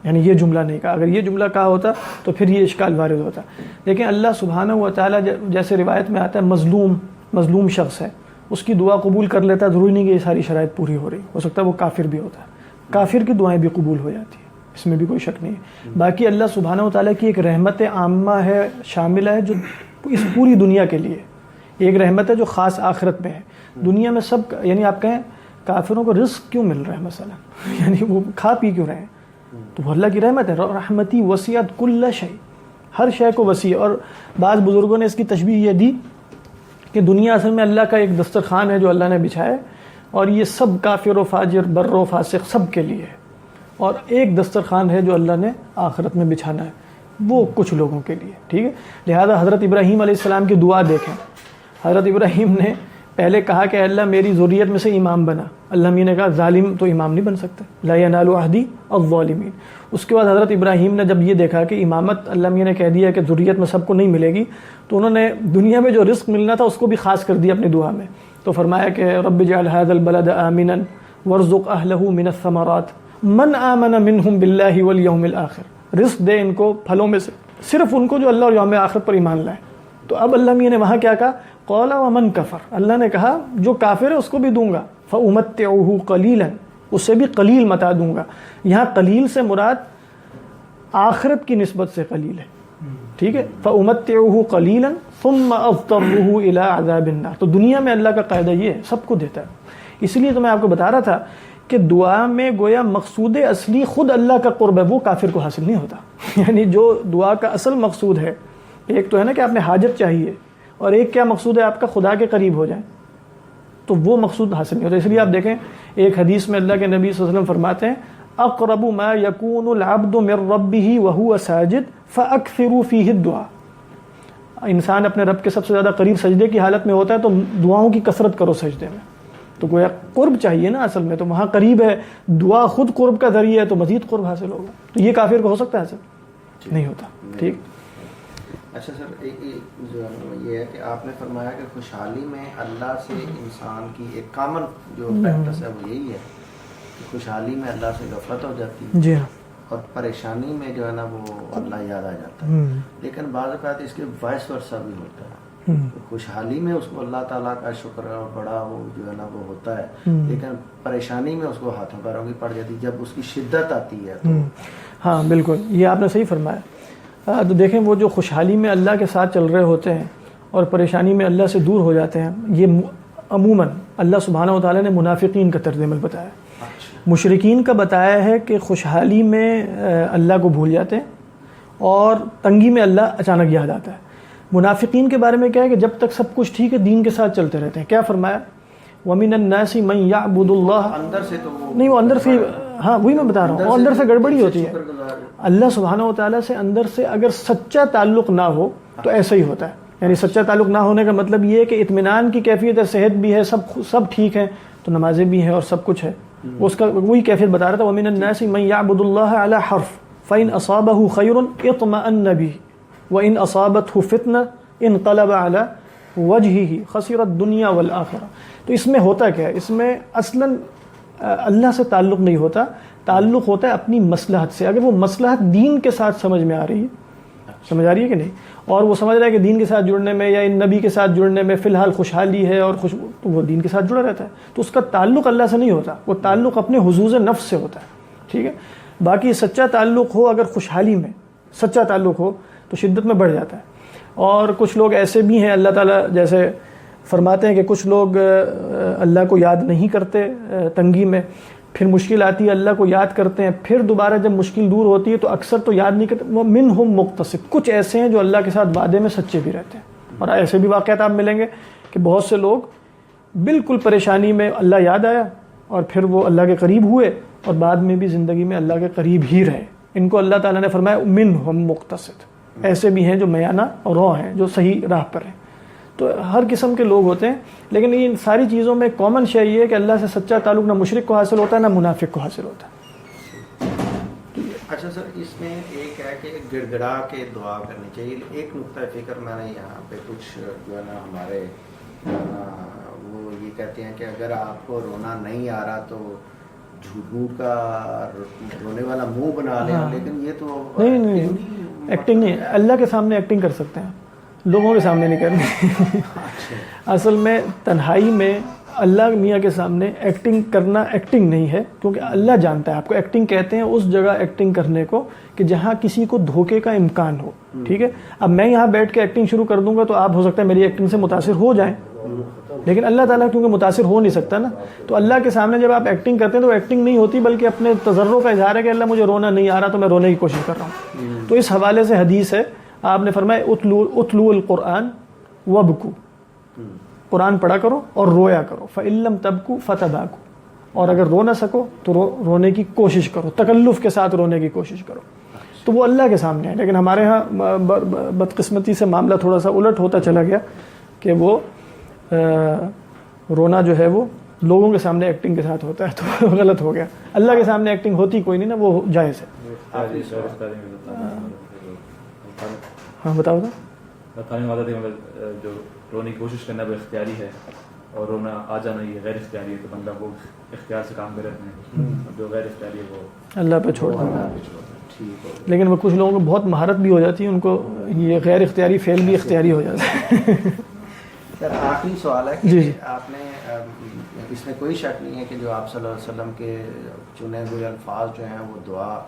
یعنی یہ جملہ نہیں کہا. اگر یہ جملہ کہا ہوتا تو پھر یہ اشکال وارد ہوتا. لیکن اللہ سبحانہ و تعالیٰ جیسے روایت میں آتا ہے مظلوم شخص ہے، اس کی دعا قبول کر لیتا ہے، ضروری نہیں کہ یہ ساری شرائط پوری ہو رہی، ہو سکتا ہے وہ کافر بھی ہوتا ہے، کافر کی دعائیں بھی قبول ہو جاتی ہیں، اس میں بھی کوئی شک نہیں ہے. باقی اللہ سبحانہ و تعالیٰ کی ایک رحمت عامہ ہے، شامل ہے، جو اس پوری دنیا کے لیے ایک رحمت ہے جو خاص آخرت میں ہے. دنیا میں سب، یعنی آپ کہیں کافروں کو رزق کیوں مل رہا ہے مثلا، یعنی وہ کھا پی کیوں رہے ہیں، تو وہ اللہ کی رحمت ہے. رحمتی وسعت کل شیء، ہر شے کو وسیع. اور بعض بزرگوں نے اس کی تشبیہ یہ دی کہ دنیا اصل میں اللہ کا ایک دسترخوان ہے جو اللہ نے بچھایا ہے، اور یہ سب کافر و فاجر، بر و فاسق سب کے لیے ہے. اور ایک دسترخوان ہے جو اللہ نے آخرت میں بچھانا ہے، وہ کچھ لوگوں کے لیے، ٹھیک ہے. لہذا حضرت ابراہیم علیہ السلام کی دعا دیکھیں. حضرت ابراہیم نے پہلے کہا کہ اللہ میری ذریت میں سے امام بنا. اللہ میاں نے کہا ظالم تو امام نہیں بن سکتے، لا ینال عہدی الظالمین. اس کے بعد حضرت ابراہیم نے جب یہ دیکھا کہ امامت اللہ میاں نے کہہ دیا کہ ذریت میں سب کو نہیں ملے گی، تو انہوں نے دنیا میں جو رزق ملنا تھا اس کو بھی خاص کر دیا اپنی دعا میں. تو فرمایا کہ رب اجعل هذا البلد آمنا وارزق اهله من الثمرات من آمن منهم بالله واليوم الآخر. رزق دے ان کو پھلوں میں سے، صرف ان کو جو اللہ اور یوم آخرت پر ایمان لائے. تو اب اللہ میاں نے وہاں کیا کہا، قال ومن کفر، اللہ نے کہا جو کافر ہے اس کو بھی دوں گا، فامتعه قلیلا، اس سے بھی قلیل متاع دوں گا. یہاں قلیل سے مراد آخرت کی نسبت سے قلیل ہے، ٹھیک ہے. فامتعه قلیلا ثم اضطره الى عذاب النار. تو دنیا میں اللہ کا قاعدہ یہ ہے، سب کو دیتا ہے. اس لیے تو میں آپ کو بتا رہا تھا کہ دعا میں گویا مقصود اصلی خود اللہ کا قرب ہے، وہ کافر کو حاصل نہیں ہوتا. یعنی جو دعا کا اصل مقصود ہے، ایک تو ہے نا کہ آپ نے حاجت چاہیے، اور ایک کیا مقصود ہے آپ کا خدا کے قریب ہو جائیں، تو وہ مقصود حاصل نہیں ہوتا. اس لیے آپ دیکھیں ایک حدیث میں اللہ کے نبی صلی اللہ علیہ وسلم فرماتے ہیں اقرب ما یکون العبد من ربه وهو ساجد فاکثروا فیہ الدعاء. انسان اپنے رب کے سب سے زیادہ قریب سجدے کی حالت میں ہوتا ہے، تو دعاؤں کی کثرت کرو سجدے میں. تو گویا قرب چاہیے نا اصل میں، تو وہاں قریب ہے، دعا خود قرب کا ذریعہ ہے، تو مزید قرب حاصل ہوگا. تو یہ کافر کو ہو سکتا ہے حاصل نہیں ہوتا. ٹھیک. اچھا سر، ایک جو یہ ہے کہ آپ نے فرمایا کہ خوشحالی میں اللہ سے انسان کی ایک کامن جو پریکٹس ہے وہ یہی ہے کہ خوشحالی میں اللہ سے غفلت ہو جاتی ہے، جی ہاں، اور پریشانی میں جو ہے نا وہ اللہ یاد آ جاتا ہے. لیکن بعض اوقات اس کے وائس ورثہ بھی ہوتا ہے. خوشحالی میں اس کو اللہ تعالیٰ کا شکر اور بڑا وہ جو ہے نا وہ ہوتا ہے، لیکن پریشانی میں اس کو ہاتھوں پیروں کی پڑ جاتی ہے جب اس کی شدت آتی ہے. تو ہاں بالکل، یہ آپ نے صحیح فرمایا. تو دیکھیں وہ جو خوشحالی میں اللہ کے ساتھ چل رہے ہوتے ہیں اور پریشانی میں اللہ سے دور ہو جاتے ہیں، یہ عموماً اللہ سبحانہ و تعالیٰ نے منافقین کا طرز عمل بتایا. مشرکین کا بتایا ہے کہ خوشحالی میں اللہ کو بھول جاتے ہیں اور تنگی میں اللہ اچانک یاد آتا ہے. منافقین کے بارے میں کیا ہے کہ جب تک سب کچھ ٹھیک ہے دین کے ساتھ چلتے رہتے ہیں. کیا فرمایا، وَمِنَ النَّاسِ مَن يَعْبُدُ اللَّهَ، اندر سے تو وہ نہیں، وہ اندر سے، ہاں وہی میں بتا رہا ہوں، اندر سے گڑبڑی ہوتی ہے. اللہ سبحانہ و تعالیٰ سے اندر سے اگر سچا تعلق نہ ہو تو ایسا ہی ہوتا ہے. یعنی سچا تعلق نہ ہونے کا مطلب یہ ہے کہ اطمینان کی کیفیت ہے، صحت بھی ہے، سب ٹھیک ہے، تو نمازیں بھی ہیں اور سب کچھ ہے. اس کا وہی کیفیت بتا رہا تھا، وَمِنَ النَّاسِ مَن يَعْبُدُ اللَّهَ عَلَى حَرْفٍ فَإِنْ أَصَابَهُ خَيْرٌ اطْمَأَنَّ بِهِ وَإِنْ أَصَابَتْهُ فِتْنَةٌ انقلب علی وجهه خسر الدنیا والآخرہ. تو اس میں ہوتا کیا ہے، اس میں اصلاً اللہ سے تعلق نہیں ہوتا، تعلق ہوتا ہے اپنی مصلحت سے. اگر وہ مصلحت دین کے ساتھ سمجھ میں آ رہی ہے، سمجھ آ رہی ہے کہ نہیں، اور وہ سمجھ رہا ہے کہ دین کے ساتھ جڑنے میں یا ان نبی کے ساتھ جڑنے میں فی الحال خوشحالی ہے اور تو وہ دین کے ساتھ جڑا رہتا ہے. تو اس کا تعلق اللہ سے نہیں ہوتا، وہ تعلق اپنے حظوظ نفس سے ہوتا ہے. ٹھیک ہے. باقی سچا تعلق ہو اگر خوشحالی میں سچا تعلق ہو تو شدت میں بڑھ جاتا ہے. اور کچھ لوگ ایسے بھی ہیں اللہ تعالیٰ جیسے فرماتے ہیں کہ کچھ لوگ اللہ کو یاد نہیں کرتے تنگی میں, پھر مشکل آتی ہے اللہ کو یاد کرتے ہیں, پھر دوبارہ جب مشکل دور ہوتی ہے تو اکثر تو یاد نہیں کرتے. وہ منہم مقتصد, کچھ ایسے ہیں جو اللہ کے ساتھ وعدے میں سچے بھی رہتے ہیں. اور ایسے بھی واقعات آپ ملیں گے کہ بہت سے لوگ بالکل پریشانی میں اللہ یاد آیا اور پھر وہ اللہ کے قریب ہوئے اور بعد میں بھی زندگی میں اللہ کے قریب ہی رہے. ان کو اللہ تعالیٰ نے فرمایا منہم مقتصد. ایسے بھی ہیں جو میانہ اور رو ہیں, جو صحیح راہ پر ہیں. تو ہر قسم کے لوگ ہوتے ہیں, لیکن ان ساری چیزوں میں کامن شے یہ ہے کہ اللہ سے سچا تعلق نہ مشرک کو حاصل ہوتا ہے نہ منافق کو حاصل ہوتا ہے. اچھا سر, اس میں ایک ہے کہ گڑ گڑا کے دعا کرنی چاہیے. ایک نقطہ فکر میں نے یہاں پہ کچھ جو ہے نا ہمارے وہ یہ کہتے ہیں کہ اگر آپ کو رونا نہیں آ رہا تو جھوٹ کا رونے والا منہ بنا لیں. لیکن یہ تو نہیں ایکٹنگ نہیں ہے. اللہ کے سامنے ایکٹنگ کر سکتے ہیں, لوگوں کے سامنے نہیں کرنی. اصل میں تنہائی میں اللہ میاں کے سامنے ایکٹنگ کرنا ایکٹنگ نہیں ہے, کیونکہ اللہ جانتا ہے آپ کو. ایکٹنگ کہتے ہیں اس جگہ ایکٹنگ کرنے کو کہ جہاں کسی کو دھوکے کا امکان ہو. ٹھیک ہے, اب میں یہاں بیٹھ کے ایکٹنگ شروع کر دوں گا تو آپ ہو سکتا ہے میری ایکٹنگ سے متاثر ہو جائیں, لیکن اللہ تعالیٰ کیونکہ متاثر ہو نہیں سکتا نا, تو اللہ کے سامنے جب آپ ایکٹنگ کرتے ہیں تو ایکٹنگ نہیں ہوتی بلکہ اپنے تضرع کا اظہار ہے کہ اللہ مجھے رونا نہیں آ رہا تو میں رونے کی کوشش کر رہا ہوں. تو اس حوالے سے حدیث ہے, آپ نے فرمایا اتلو القرآن وابکو, قرآن پڑھا کرو اور رویا کرو. فإن لم تبکو فتباکو, اور اگر رو نہ سکو تو رونے کی کوشش کرو, تکلف کے ساتھ رونے کی کوشش کرو. تو وہ اللہ کے سامنے ہے. لیکن ہمارے ہاں بدقسمتی سے معاملہ تھوڑا سا الٹ ہوتا چلا گیا کہ وہ رونا جو ہے وہ لوگوں کے سامنے ایکٹنگ کے ساتھ ہوتا ہے, تو غلط ہو گیا. اللہ کے سامنے ایکٹنگ ہوتی کوئی نہیں نا, وہ جائز ہے. ہاں بتاؤ جو رونے کی کوشش کرنا وہ اختیاری ہے اور رونا آ جانا یہ غیر اختیاری ہے, تو بندہ وہ اختیار سے کام کرے اپنے, جو غیر اختیاری ہے وہ اللہ پہ چھوڑ دیں. لیکن وہ کچھ لوگوں کو بہت مہارت بھی ہو جاتی ہے, ان کو یہ غیر اختیاری فعل بھی اختیاری ہو جاتا ہے. سر آخری سوال ہے کہ آپ نے اس میں کوئی شک نہیں ہے کہ جو آپ صلی اللہ علیہ وسلم کے چنے ہوئے الفاظ جو ہیں وہ دعا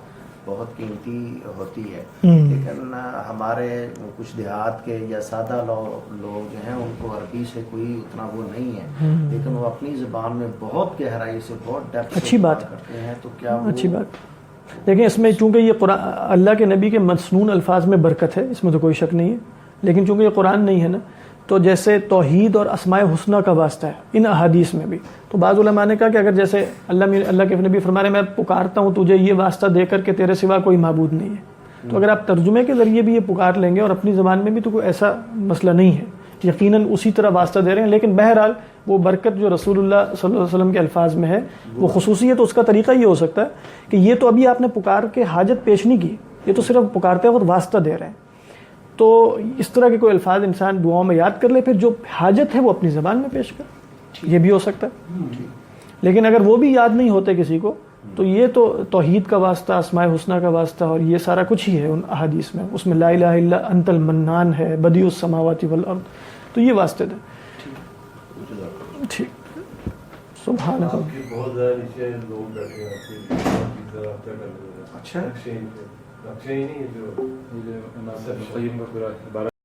بہت قیمتی ہوتی ہے, لیکن ہمارے کچھ دیہات کے یا سادہ لوگ جو ہیں ان کو عربی سے کوئی اتنا وہ نہیں ہے, لیکن وہ اپنی زبان میں بہت گہرائی سے بہت ڈیپتھ سے اچھی بات کرتے ہیں. تو کیا اچھی بات دیکھیں, اس میں چونکہ یہ قرآن اللہ کے نبی کے مسنون الفاظ میں برکت ہے, اس میں تو کوئی شک نہیں ہے, لیکن چونکہ یہ قرآن نہیں ہے نا, تو جیسے توحید اور اسماء حسنہ کا واسطہ ہے ان احادیث میں بھی, تو بعض علماء نے کہا کہ اگر جیسے اللہ کے نبی فرما رہے میں پکارتا ہوں تجھے یہ واسطہ دے کر کہ تیرے سوا کوئی معبود نہیں ہے, تو اگر آپ ترجمے کے ذریعے بھی یہ پکار لیں گے اور اپنی زبان میں بھی تو کوئی ایسا مسئلہ نہیں ہے, یقیناً اسی طرح واسطہ دے رہے ہیں. لیکن بہرحال وہ برکت جو رسول اللہ صلی اللہ علیہ وسلم کے الفاظ میں ہے وہ خصوصیت, اس کا طریقہ یہ ہو سکتا ہے کہ یہ تو ابھی آپ نے پکار کے حاجت پیش نہیں کی, یہ تو صرف پکارتے وقت واسطہ دے رہے ہیں. تو اس طرح کے کوئی الفاظ انسان دعاؤں میں یاد کر لے, پھر جو حاجت ہے وہ اپنی زبان میں پیش کر, یہ بھی ہو سکتا ہے. لیکن اگر وہ بھی یاد نہیں ہوتے کسی کو تو یہ تو توحید کا واسطہ, اسماء حسنہ کا واسطہ اور یہ سارا کچھ ہی ہے ان احادیث میں. اس میں لا الہ الا انت المنان ہے, بدیع السماوات والارض, تو یہ واسطے تھے. ٹھیک, سبحان اللہ. بہت زیادہ نیچے لوگ بیٹھے ہیں. اچھا, نہیں جو